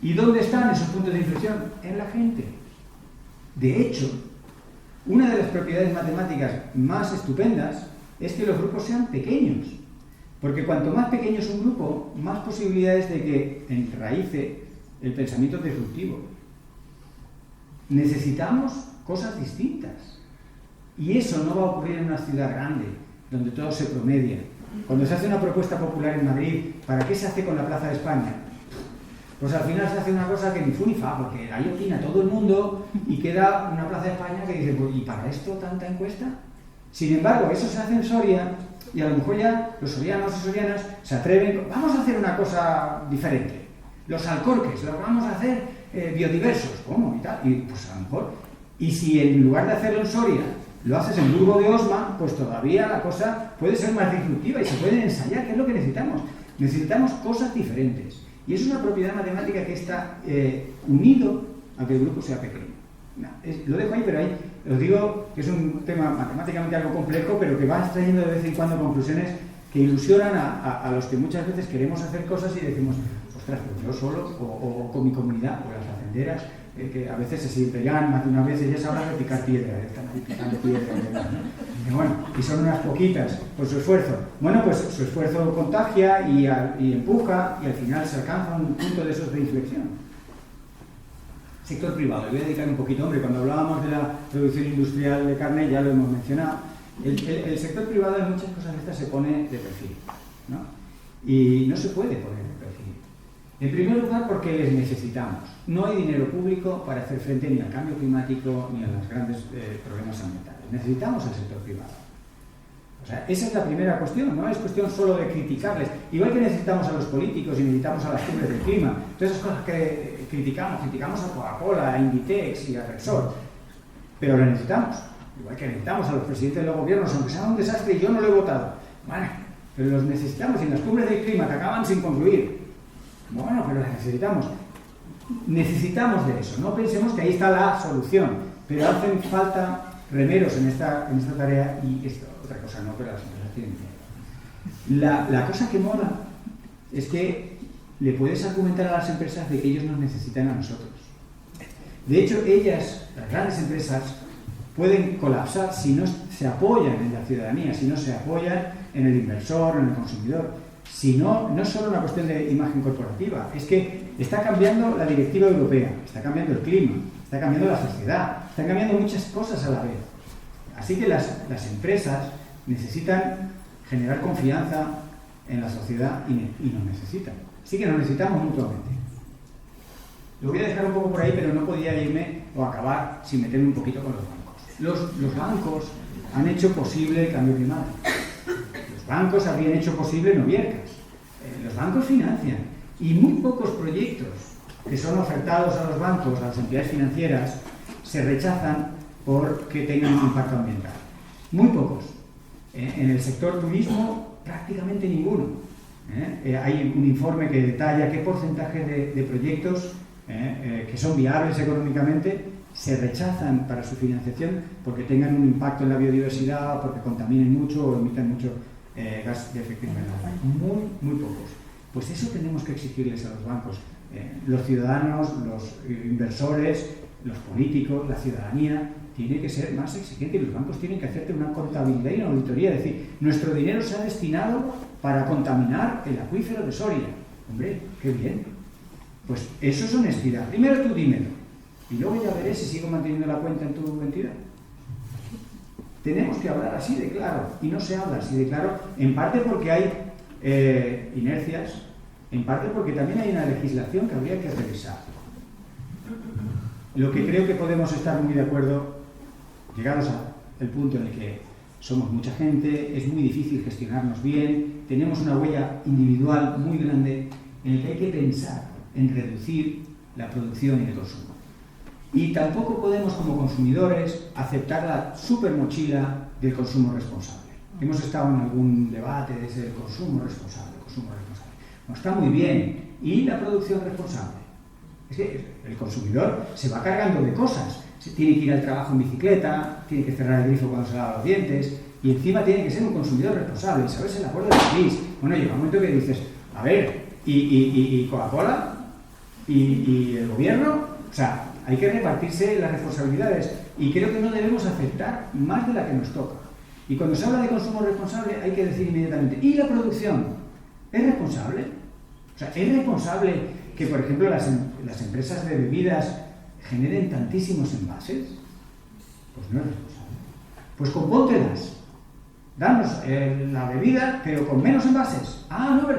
¿Y dónde están esos puntos de inflexión? En la gente. De hecho, una de las propiedades matemáticas más estupendas es que los grupos sean pequeños, porque cuanto más pequeño es un grupo, más posibilidades de que enraíce el pensamiento disruptivo. Necesitamos cosas distintas, y eso no va a ocurrir en una ciudad grande, donde todo se promedia. Cuando se hace una propuesta popular en Madrid, ¿para qué se hace con la Plaza de España? Pues al final se hace una cosa que ni fu ni fa, porque ahí opina todo el mundo y queda una Plaza de España que dice, pues, ¿y para esto tanta encuesta? Sin embargo, eso se hace en Soria y a lo mejor ya los sorianos y sorianas se atreven, vamos a hacer una cosa diferente. Los alcorques, los vamos a hacer biodiversos, ¿cómo? Y tal, y pues a lo mejor. Y si en lugar de hacerlo en Soria, lo haces en Burgo de Osma, pues todavía la cosa puede ser más disruptiva y se pueden ensayar, que es lo que necesitamos. Necesitamos cosas diferentes. Y es una propiedad matemática que está unido a que el grupo sea pequeño. Lo dejo ahí, pero ahí os digo que es un tema matemáticamente algo complejo, pero que va extrayendo de vez en cuando conclusiones que ilusionan a los que muchas veces queremos hacer cosas y decimos, ostras, pero yo solo, o con mi comunidad, o las hacenderas, que a veces se sientan más de una vez, ellas hablan de picar piedra, están ahí picando piedra y demás, ¿no? Y bueno, y son unas poquitas por su esfuerzo. Bueno, pues su esfuerzo contagia y empuja, y al final se alcanza un punto de esos de inflexión. Sector privado, le voy a dedicar un poquito, hombre, cuando hablábamos de la producción industrial de carne, ya lo hemos mencionado. El sector privado en muchas cosas de estas se pone de perfil, ¿no? Y no se puede poner de perfil. En primer lugar, porque les necesitamos. No hay dinero público para hacer frente ni al cambio climático ni a los grandes problemas ambientales. Necesitamos el sector privado. O sea, esa es la primera cuestión, no es cuestión solo de criticarles. Igual que necesitamos a los políticos y necesitamos a las cumbres del clima, todas esas cosas que criticamos a Coca-Cola, a Inditex y a Repsol, pero lo necesitamos. Igual que necesitamos a los presidentes de los gobiernos, aunque sea un desastre y yo no lo he votado. Bueno, pero los necesitamos y en las cumbres del clima que acaban sin concluir. Bueno, pero las necesitamos. Necesitamos de eso. No pensemos que ahí está la solución, pero hacen falta remeros en esta tarea y esto, otra cosa no, pero las empresas tienen miedo. La cosa que mola es que le puedes argumentar a las empresas de que ellos nos necesitan a nosotros. De hecho, ellas, las grandes empresas, pueden colapsar si no se apoyan en la ciudadanía, si no se apoyan en el inversor, en el consumidor. Si no, no es solo una cuestión de imagen corporativa, es que está cambiando la directiva europea, está cambiando el clima, está cambiando la sociedad, están cambiando muchas cosas a la vez. Así que las empresas necesitan generar confianza en la sociedad y nos necesitan. Así que nos necesitamos mutuamente. Lo voy a dejar un poco por ahí, pero no podía irme o acabar sin meterme un poquito con los bancos. Los bancos han hecho posible el cambio climático. Los bancos habrían hecho posible Noviercas. Los bancos financian. Y muy pocos proyectos que son ofertados a los bancos, a las entidades financieras, se rechazan porque tengan un impacto ambiental. Muy pocos. En el sector turismo, prácticamente ninguno. Hay un informe que detalla qué porcentaje de proyectos que son viables económicamente, se rechazan para su financiación porque tengan un impacto en la biodiversidad, porque contaminen mucho o emitan mucho gas de efecto invernadero. Muy pocos. Pues eso tenemos que exigirles a los bancos. Los ciudadanos, los inversores, los políticos, la ciudadanía, tiene que ser más exigente y los bancos tienen que hacerte una contabilidad y una auditoría. Es decir, nuestro dinero se ha destinado para contaminar el acuífero de Soria. Hombre, qué bien. Pues eso es honestidad. Primero tú dímelo y luego ya veré si sigo manteniendo la cuenta en tu entidad. Tenemos que hablar así de claro y no se habla así de claro, en parte porque hay inercias, en parte porque también hay una legislación que habría que revisar. Lo que creo que podemos estar muy de acuerdo, llegados al punto en el que somos mucha gente, es muy difícil gestionarnos bien, tenemos una huella individual muy grande en el que hay que pensar en reducir la producción y el consumo. Y tampoco podemos, como consumidores, aceptar la supermochila del consumo responsable. Hemos estado en algún debate de ese consumo responsable. No, está muy bien. ¿Y la producción responsable? Es que el consumidor se va cargando de cosas. Tiene que ir al trabajo en bicicleta, tiene que cerrar el grifo cuando se lava los dientes, y encima tiene que ser un consumidor responsable, ¿sabes? El acuerdo de París. Bueno, llega un momento que dices, a ver, ¿y Coca-Cola? ¿Y el gobierno? O sea, hay que repartirse las responsabilidades, y creo que no debemos aceptar más de la que nos toca. Y cuando se habla de consumo responsable, hay que decir inmediatamente, ¿y la producción? ¿Es responsable? O sea, ¿es responsable que, por ejemplo, las empresas de bebidas generen tantísimos envases? Pues no es responsable. Pues compóntelas. Danos la bebida, pero con menos envases. Ah, no,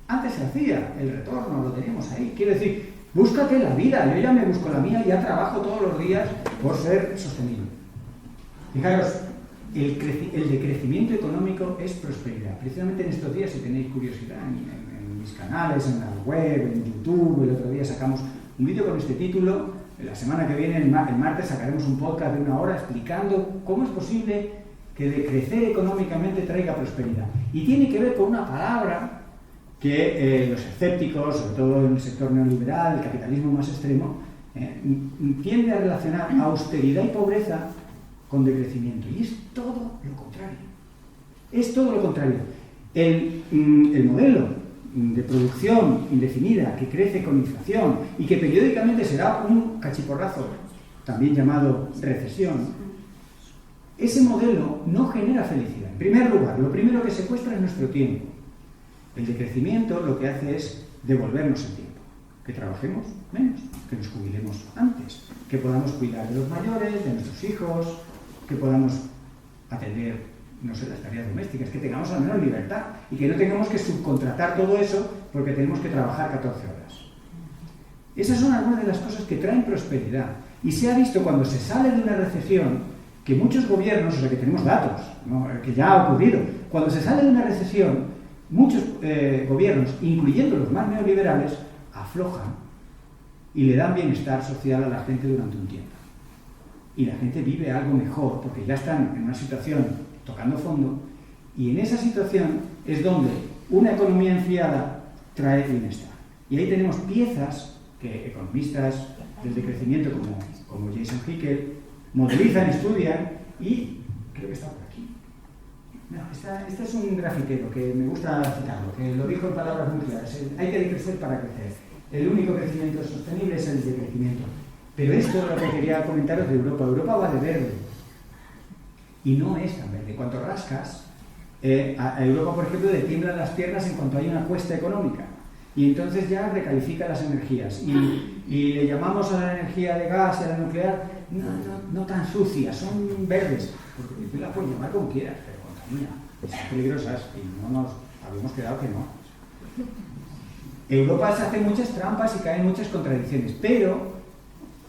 antes se hacía, el retorno lo teníamos ahí. Quiero decir, búscate la vida. Yo ya me busco la mía y ya trabajo todos los días por ser sostenible. Fijaros, el decrecimiento económico es prosperidad. Precisamente en estos días, si tenéis curiosidad, en mis canales, en la web, en YouTube, el otro día sacamos un vídeo con este título. La semana que viene, el martes, sacaremos un podcast de 1 hora explicando cómo es posible que decrecer económicamente traiga prosperidad. Y tiene que ver con una palabra que los escépticos, sobre todo en el sector neoliberal, el capitalismo más extremo, tiende a relacionar austeridad y pobreza con decrecimiento. Y es todo lo contrario. Es todo lo contrario. El modelo de producción indefinida que crece con inflación y que periódicamente será un cachiporrazo, también llamado recesión, ese modelo no genera felicidad. En primer lugar, lo primero que secuestra es nuestro tiempo. El decrecimiento lo que hace es devolvernos el tiempo. Que trabajemos menos, que nos jubilemos antes, que podamos cuidar de los mayores, de nuestros hijos, que podamos atender, no sé, las tareas domésticas, que tengamos al menos libertad y que no tengamos que subcontratar todo eso porque tenemos que trabajar 14 horas. Esas son algunas de las cosas que traen prosperidad. Y se ha visto cuando se sale de una recesión que muchos gobiernos, o sea que tenemos datos, ¿no?, que ya ha ocurrido, cuando se sale de una recesión, muchos gobiernos, incluyendo los más neoliberales, aflojan y le dan bienestar social a la gente durante un tiempo. Y la gente vive algo mejor porque ya están en una situación tocando fondo, y en esa situación es donde una economía enfriada trae bienestar. Y ahí tenemos piezas que economistas del decrecimiento como Jason Hickel modelizan, estudian, y creo que está por aquí. No, este es un grafitero que me gusta citarlo, que lo dijo en palabras muy claras. Hay que decrecer para crecer. El único crecimiento sostenible es el decrecimiento. Pero esto es lo que quería comentaros de Europa. Europa va de verde. Y no es tan verde. Cuando rascas, a Europa, por ejemplo, le tiemblan las piernas en cuanto hay una cuesta económica. Y entonces ya recalifica las energías. Y le llamamos a la energía de gas y a la nuclear no tan sucias, son verdes. Porque tú la puedes llamar como quieras, pero contaminan. Son peligrosas y no nos habíamos quedado que no. Europa se hace muchas trampas y cae en muchas contradicciones, pero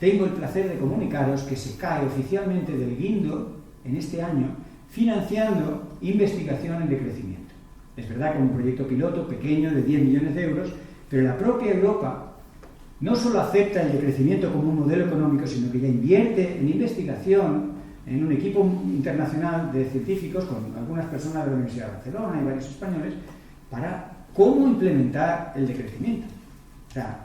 tengo el placer de comunicaros que se cae oficialmente del guindo en este año financiando investigación en decrecimiento. Es verdad que un proyecto piloto pequeño de 10 millones de euros, pero la propia Europa no solo acepta el decrecimiento como un modelo económico, sino que ya invierte en investigación, en un equipo internacional de científicos, con algunas personas de la Universidad de Barcelona y varios españoles, para cómo implementar el decrecimiento. O sea,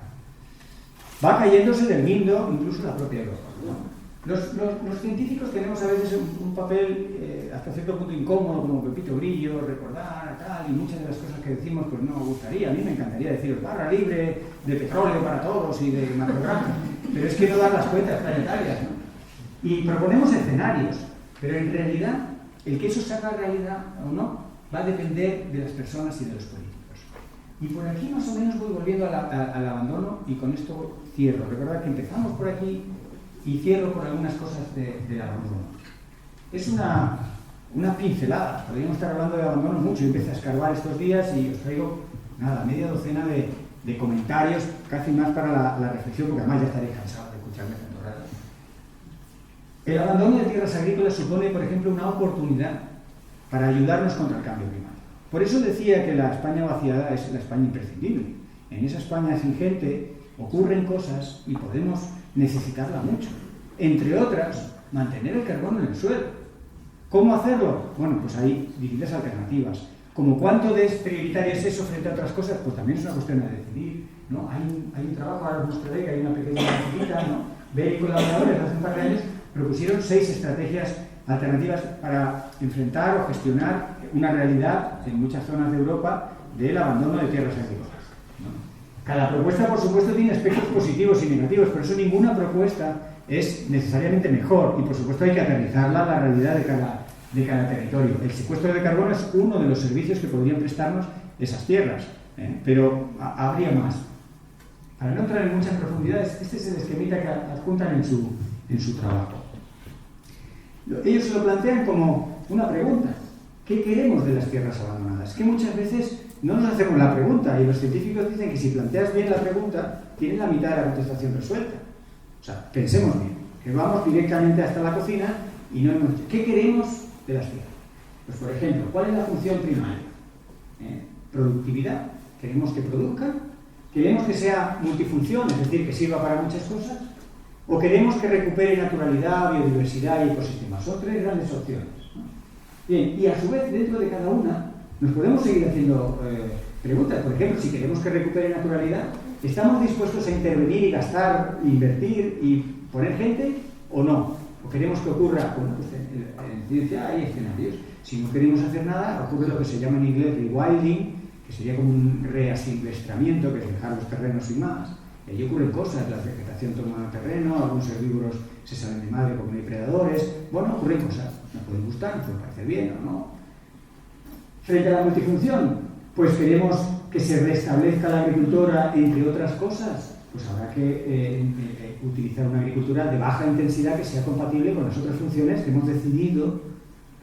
va cayéndose del guindo incluso la propia Europa, ¿no? Los científicos tenemos a veces un papel hasta cierto punto incómodo, como Pepito Grillo, recordar, tal, y muchas de las cosas que decimos pues no me gustaría. A mí me encantaría deciros barra libre de petróleo para todos y de macrogranjas, pero es que no dan las cuentas planetarias, ¿no? Y proponemos escenarios, pero en realidad el que eso salga realidad o no va a depender de las personas y de los políticos. Y por aquí más o menos voy volviendo al abandono, y con esto cierro. Recordad que empezamos por aquí y cierro con algunas cosas del abandono. Es una pincelada, podríamos estar hablando de abandono mucho. Yo empecé a escarbar estos días y os traigo, nada, media docena de comentarios, casi más para la reflexión, porque además ya estaréis cansados de escucharme tanto rato. El abandono de tierras agrícolas supone, por ejemplo, una oportunidad para ayudarnos contra el cambio climático. Por eso decía que la España vaciada es la España imprescindible. En esa España sin gente ocurren cosas y podemos necesitarla mucho. Entre otras, mantener el carbono en el suelo. ¿Cómo hacerlo? Bueno, pues hay distintas alternativas. Como cuánto de prioritario es eso frente a otras cosas, pues también es una cuestión de decidir, ¿no? Hay un trabajo, ahora os mostraré que hay una pequeña chiquita, ¿no? Ve y colaboradores hace un par de años propusieron 6 estrategias alternativas para enfrentar o gestionar una realidad en muchas zonas de Europa del abandono de tierras agrícolas, ¿no? Cada propuesta, por supuesto, tiene aspectos positivos y negativos, por eso ninguna propuesta es necesariamente mejor, y por supuesto hay que aterrizarla a la realidad de cada territorio. El secuestro de carbono es uno de los servicios que podrían prestarnos esas tierras, pero habría más. Para no entrar en muchas profundidades, este es el esquemita que adjuntan en su trabajo. Ellos se lo plantean como una pregunta: ¿qué queremos de las tierras abandonadas? Que muchas veces no nos hacemos la pregunta, y los científicos dicen que si planteas bien la pregunta, tienes la mitad de la contestación resuelta. O sea, pensemos bien, que vamos directamente hasta la cocina y no hemos dicho, ¿qué queremos de las tierras? Pues, por ejemplo, ¿cuál es la función primaria? Productividad. ¿Queremos que produzca? ¿Queremos que sea multifunción, es decir, que sirva para muchas cosas? ¿O queremos que recupere naturalidad, biodiversidad y ecosistemas? Son 3 grandes opciones, ¿no? Bien, y a su vez, dentro de cada una, nos podemos seguir haciendo preguntas. Por ejemplo, si queremos que recupere naturalidad, ¿estamos dispuestos a intervenir y gastar, invertir y poner gente o no? ¿O queremos que ocurra? Bueno, pues en ciencia hay escenarios. Si no queremos hacer nada, ocurre lo que se llama en inglés rewilding, que sería como un reasilvestramiento, que es dejar los terrenos sin más. Y allí ocurren cosas, la vegetación toma terreno, algunos herbívoros se salen de madre porque no hay predadores. Bueno, ocurren cosas, nos pueden gustar, nos pueden parecer bien o no. Frente a la multifunción, pues queremos que se restablezca la agricultura, entre otras cosas, pues habrá que utilizar una agricultura de baja intensidad que sea compatible con las otras funciones que hemos decidido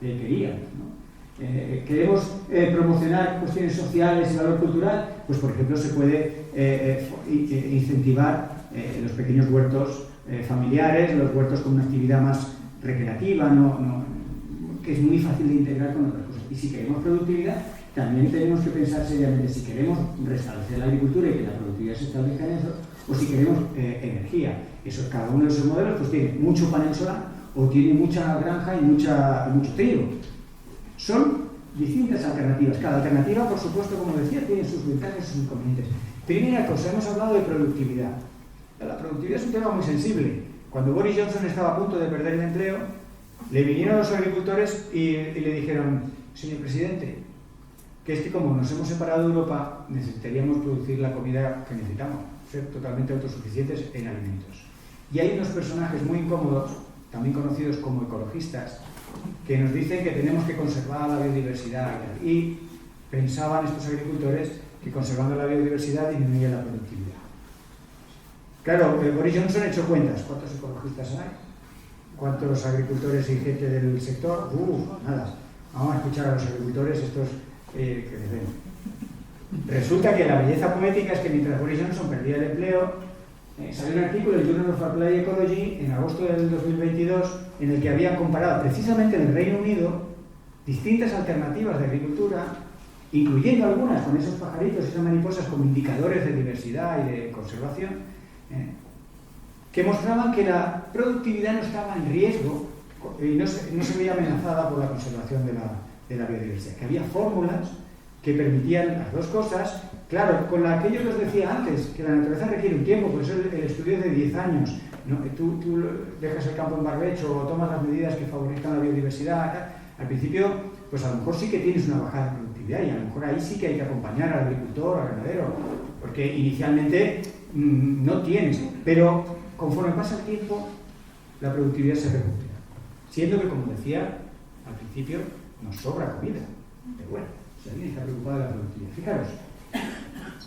que queríamos, ¿no? Queremos promocionar cuestiones sociales y valor cultural, pues por ejemplo se puede incentivar los pequeños huertos familiares, los huertos con una actividad más recreativa, que es muy fácil de integrar con otras cosas. Y si queremos productividad, también tenemos que pensar seriamente si queremos restablecer la agricultura y que la productividad se establezca en eso, o si queremos energía. Eso, cada uno de esos modelos pues tiene mucho panel solar o tiene mucha granja y mucho trigo. Son distintas alternativas. Cada alternativa, por supuesto, como decía, tiene sus ventajas y sus inconvenientes. Primera cosa, hemos hablado de productividad. La productividad es un tema muy sensible. Cuando Boris Johnson estaba a punto de perder el empleo, le vinieron los agricultores y le dijeron: señor presidente, que es que como nos hemos separado de Europa, necesitaríamos producir la comida que necesitamos, ser totalmente autosuficientes en alimentos. Y hay unos personajes muy incómodos, también conocidos como ecologistas, que nos dicen que tenemos que conservar la biodiversidad, y pensaban estos agricultores que conservando la biodiversidad disminuía la productividad. Claro, Boris Johnson ha hecho cuentas. ¿Cuántos ecologistas hay? ¿Cuántos agricultores y gente del sector? Nada. Vamos a escuchar a los agricultores estos que deben. Resulta que la belleza poética es que mientras Boris Johnson perdía el empleo, salió un artículo del Journal of Applied Ecology en agosto del 2022 en el que había comparado precisamente en el Reino Unido distintas alternativas de agricultura, incluyendo algunas con esos pajaritos y esas mariposas como indicadores de diversidad y de conservación, que mostraban que la productividad no estaba en riesgo y no se veía amenazada por la conservación de la biodiversidad, que había fórmulas que permitían las dos cosas. Claro, con aquello que os decía antes, que la naturaleza requiere un tiempo, por eso el estudio es de 10 años, ¿no? Tú dejas el campo en barbecho o tomas las medidas que favorezcan la biodiversidad. Al principio, pues a lo mejor sí que tienes una bajada de productividad y a lo mejor ahí sí que hay que acompañar al agricultor, al ganadero, porque inicialmente no tienes, pero conforme pasa el tiempo, la productividad se recupera. Siendo que, como decía al principio, nos sobra comida. Pero bueno, si alguien está preocupado de la productividad. Fijaros,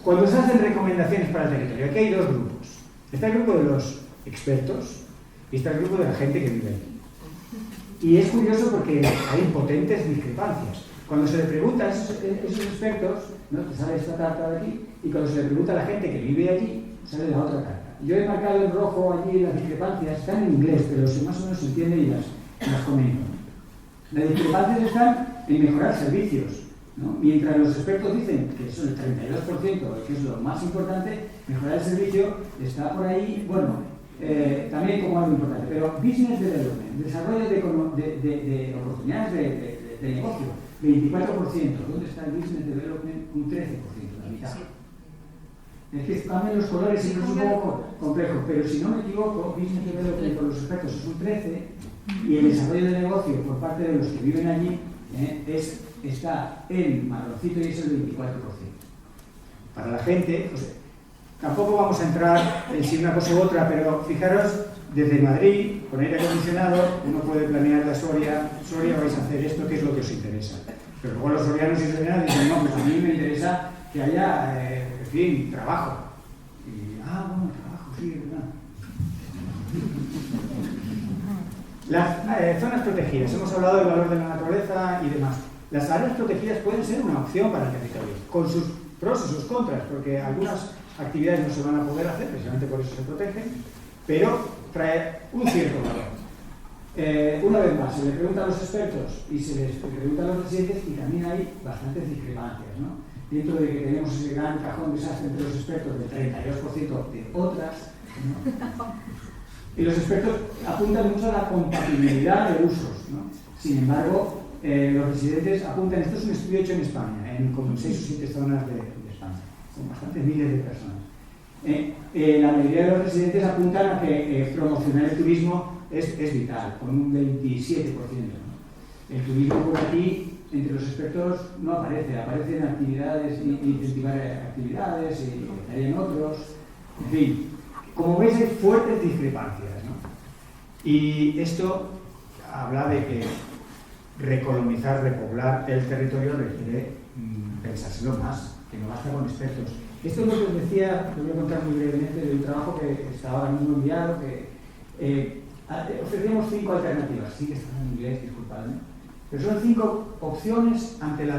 cuando se hacen recomendaciones para el territorio, aquí hay dos grupos. Está el grupo de los expertos y está el grupo de la gente que vive aquí. Y es curioso porque hay potentes discrepancias. Cuando se le pregunta a esos expertos, ¿no?, te sale esta carta de aquí, y cuando se le pregunta a la gente que vive allí, sale la otra carta. Yo he marcado en rojo allí las discrepancias, están en inglés, pero si más o menos se entiende y las comento. Las discrepancias están en mejorar servicios, ¿no? Mientras los expertos dicen que son el 32%, que es lo más importante, mejorar el servicio está por ahí, bueno, también como algo importante. Pero business development, desarrollo de oportunidades de negocio, 24%. ¿Dónde está el business development? Un 13%, la mitad. Es que cambian los colores y no es un poco complejo, pero si no me equivoco, business development por los expertos es un 13%, y el desarrollo de negocio por parte de los que viven allí está en marroncito y es el 24%. Para la gente, pues, tampoco vamos a entrar en si una cosa u otra, pero fijaros, desde Madrid, con aire acondicionado, uno puede planear la Soria vais a hacer esto, que es lo que os interesa. Pero luego los sorianos y sorianas dicen, no, pues a mí me interesa que haya, en fin, trabajo. Y, bueno, trabajo, sí, es verdad. Las zonas protegidas, hemos hablado del valor de la naturaleza y demás. Las áreas protegidas pueden ser una opción para el territorio, con sus pros y sus contras, porque algunas actividades no se van a poder hacer, precisamente por eso se protegen, pero trae un cierto valor. Una vez más, se le pregunta a los expertos y se les pregunta a los residentes, y también hay bastantes discrepancias, ¿no? Dentro de que tenemos ese gran cajón desastre entre los expertos del 32% de otras, ¿no? Y los expertos apuntan mucho a la compatibilidad de usos, ¿no? Sin embargo, los residentes apuntan, esto es un estudio hecho en España, en como 6 o 7 zonas de España, con bastantes miles de personas. La mayoría de los residentes apuntan a que promocionar el turismo es vital, con un 27%, ¿no? El turismo por aquí, entre los expertos, no aparecen actividades, incentivar actividades, y estarían otros, en fin. Como veis, hay fuertes discrepancias, ¿no? Y esto habla de que recolonizar, repoblar el territorio requiere pensárselo más, que no basta con expertos. Esto es lo que os decía, te voy a contar muy brevemente de un trabajo que está ahora mismo enviado, que ofrecemos 5 alternativas, sí que están en inglés, disculpadme, pero son 5 opciones ante el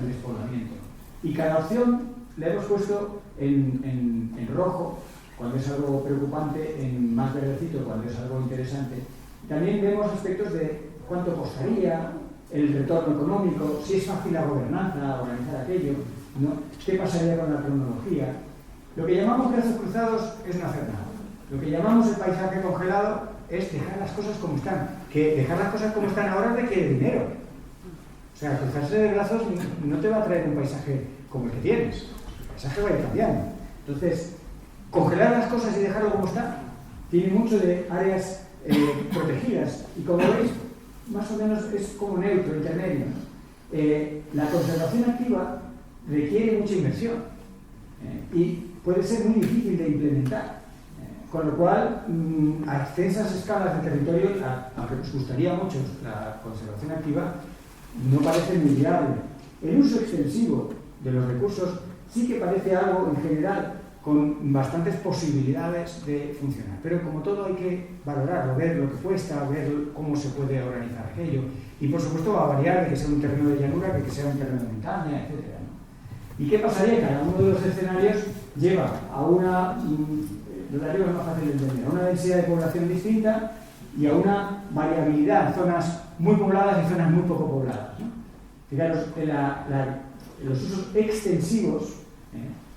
despoblamiento. Y cada opción la hemos puesto en rojo, cuando es algo preocupante, en más verdecito cuando es algo interesante. También vemos aspectos de cuánto costaría, el retorno económico, si es fácil la gobernanza, organizar aquello, ¿no? ¿Qué pasaría con la tecnología? Lo que llamamos brazos cruzados es no hacer nada. Lo que llamamos el paisaje congelado es dejar las cosas como están. Que dejar las cosas como están ahora requiere dinero. O sea, cruzarse de brazos no te va a traer un paisaje como el que tienes. El paisaje va a ir cambiando. Entonces, congelar las cosas y dejarlo como está tiene mucho de áreas protegidas. Y como veis, más o menos es como neutro, intermedio, ¿no? La conservación activa requiere mucha inversión y puede ser muy difícil de implementar. Con lo cual, a extensas escalas de territorio, aunque nos gustaría mucho la conservación activa, no parece muy viable. El uso extensivo de los recursos sí que parece algo, en general, con bastantes posibilidades de funcionar. Pero como todo hay que valorarlo, ver lo que cuesta, ver cómo se puede organizar aquello. Y por supuesto va a variar de que sea un terreno de llanura, que sea un terreno de montaña, etc., ¿no? ¿Y qué pasaría? Cada uno de los escenarios lleva a una... lo daría más fácil de entender, a una densidad de población distinta y a una variabilidad, zonas muy pobladas y zonas muy poco pobladas, ¿no? Fijaros, los usos extensivos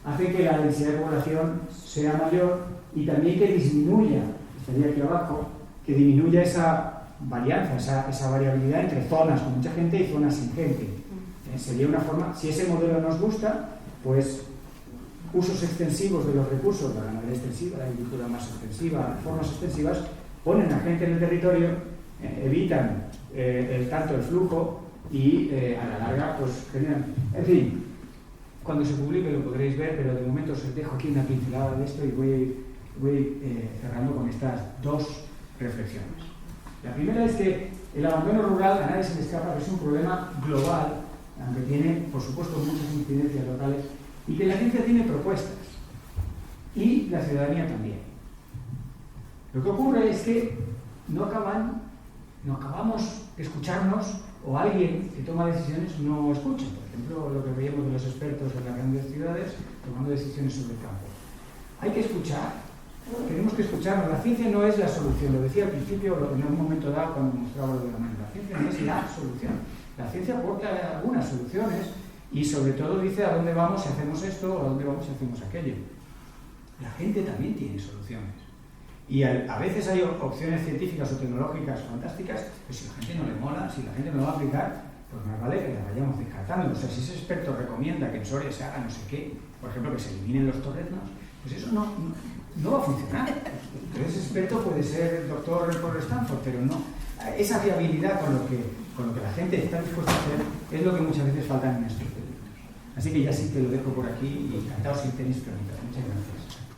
hacen que la densidad de población sea mayor y también que disminuya, estaría aquí abajo, que disminuya esa varianza, esa variabilidad entre zonas con mucha gente y zonas sin gente. Sería una forma, si ese modelo nos gusta, pues usos extensivos de los recursos, la ganadería extensiva, la agricultura más extensiva, formas extensivas, ponen a gente en el territorio, evitan tanto el flujo y a la larga pues generan. En fin, cuando se publique lo podréis ver, pero de momento os dejo aquí una pincelada de esto y voy cerrando con estas dos reflexiones. La primera es que el abandono rural a nadie se le escapa, que es un problema global, aunque tiene, por supuesto, muchas incidencias locales, y que la ciencia tiene propuestas, y la ciudadanía también. Lo que ocurre es que no acabamos de escucharnos, o alguien que toma decisiones no escucha. Por ejemplo, lo que veíamos de los expertos en las grandes ciudades tomando decisiones sobre el campo. Hay que escuchar, tenemos que escucharnos. La ciencia no es la solución, lo decía al principio, en un momento dado cuando mostraba lo de la mano. La ciencia no es la solución. La ciencia aporta algunas soluciones y sobre todo dice a dónde vamos si hacemos esto o a dónde vamos si hacemos aquello. La gente también tiene soluciones. Y a veces hay opciones científicas o tecnológicas fantásticas, pero si la gente no le mola, si la gente no lo va a aplicar, pues más vale que la vayamos descartando. O sea, si ese experto recomienda que en Soria se haga no sé qué, por ejemplo, que se eliminen los torreznos, pues eso no va a funcionar. Entonces, ese experto puede ser doctor por Stanford, pero no. Esa viabilidad con lo que la gente está dispuesta a hacer es lo que muchas veces falta en estos proyectos. Así que ya sí que lo dejo por aquí y encantado si tenéis preguntas. Muchas gracias.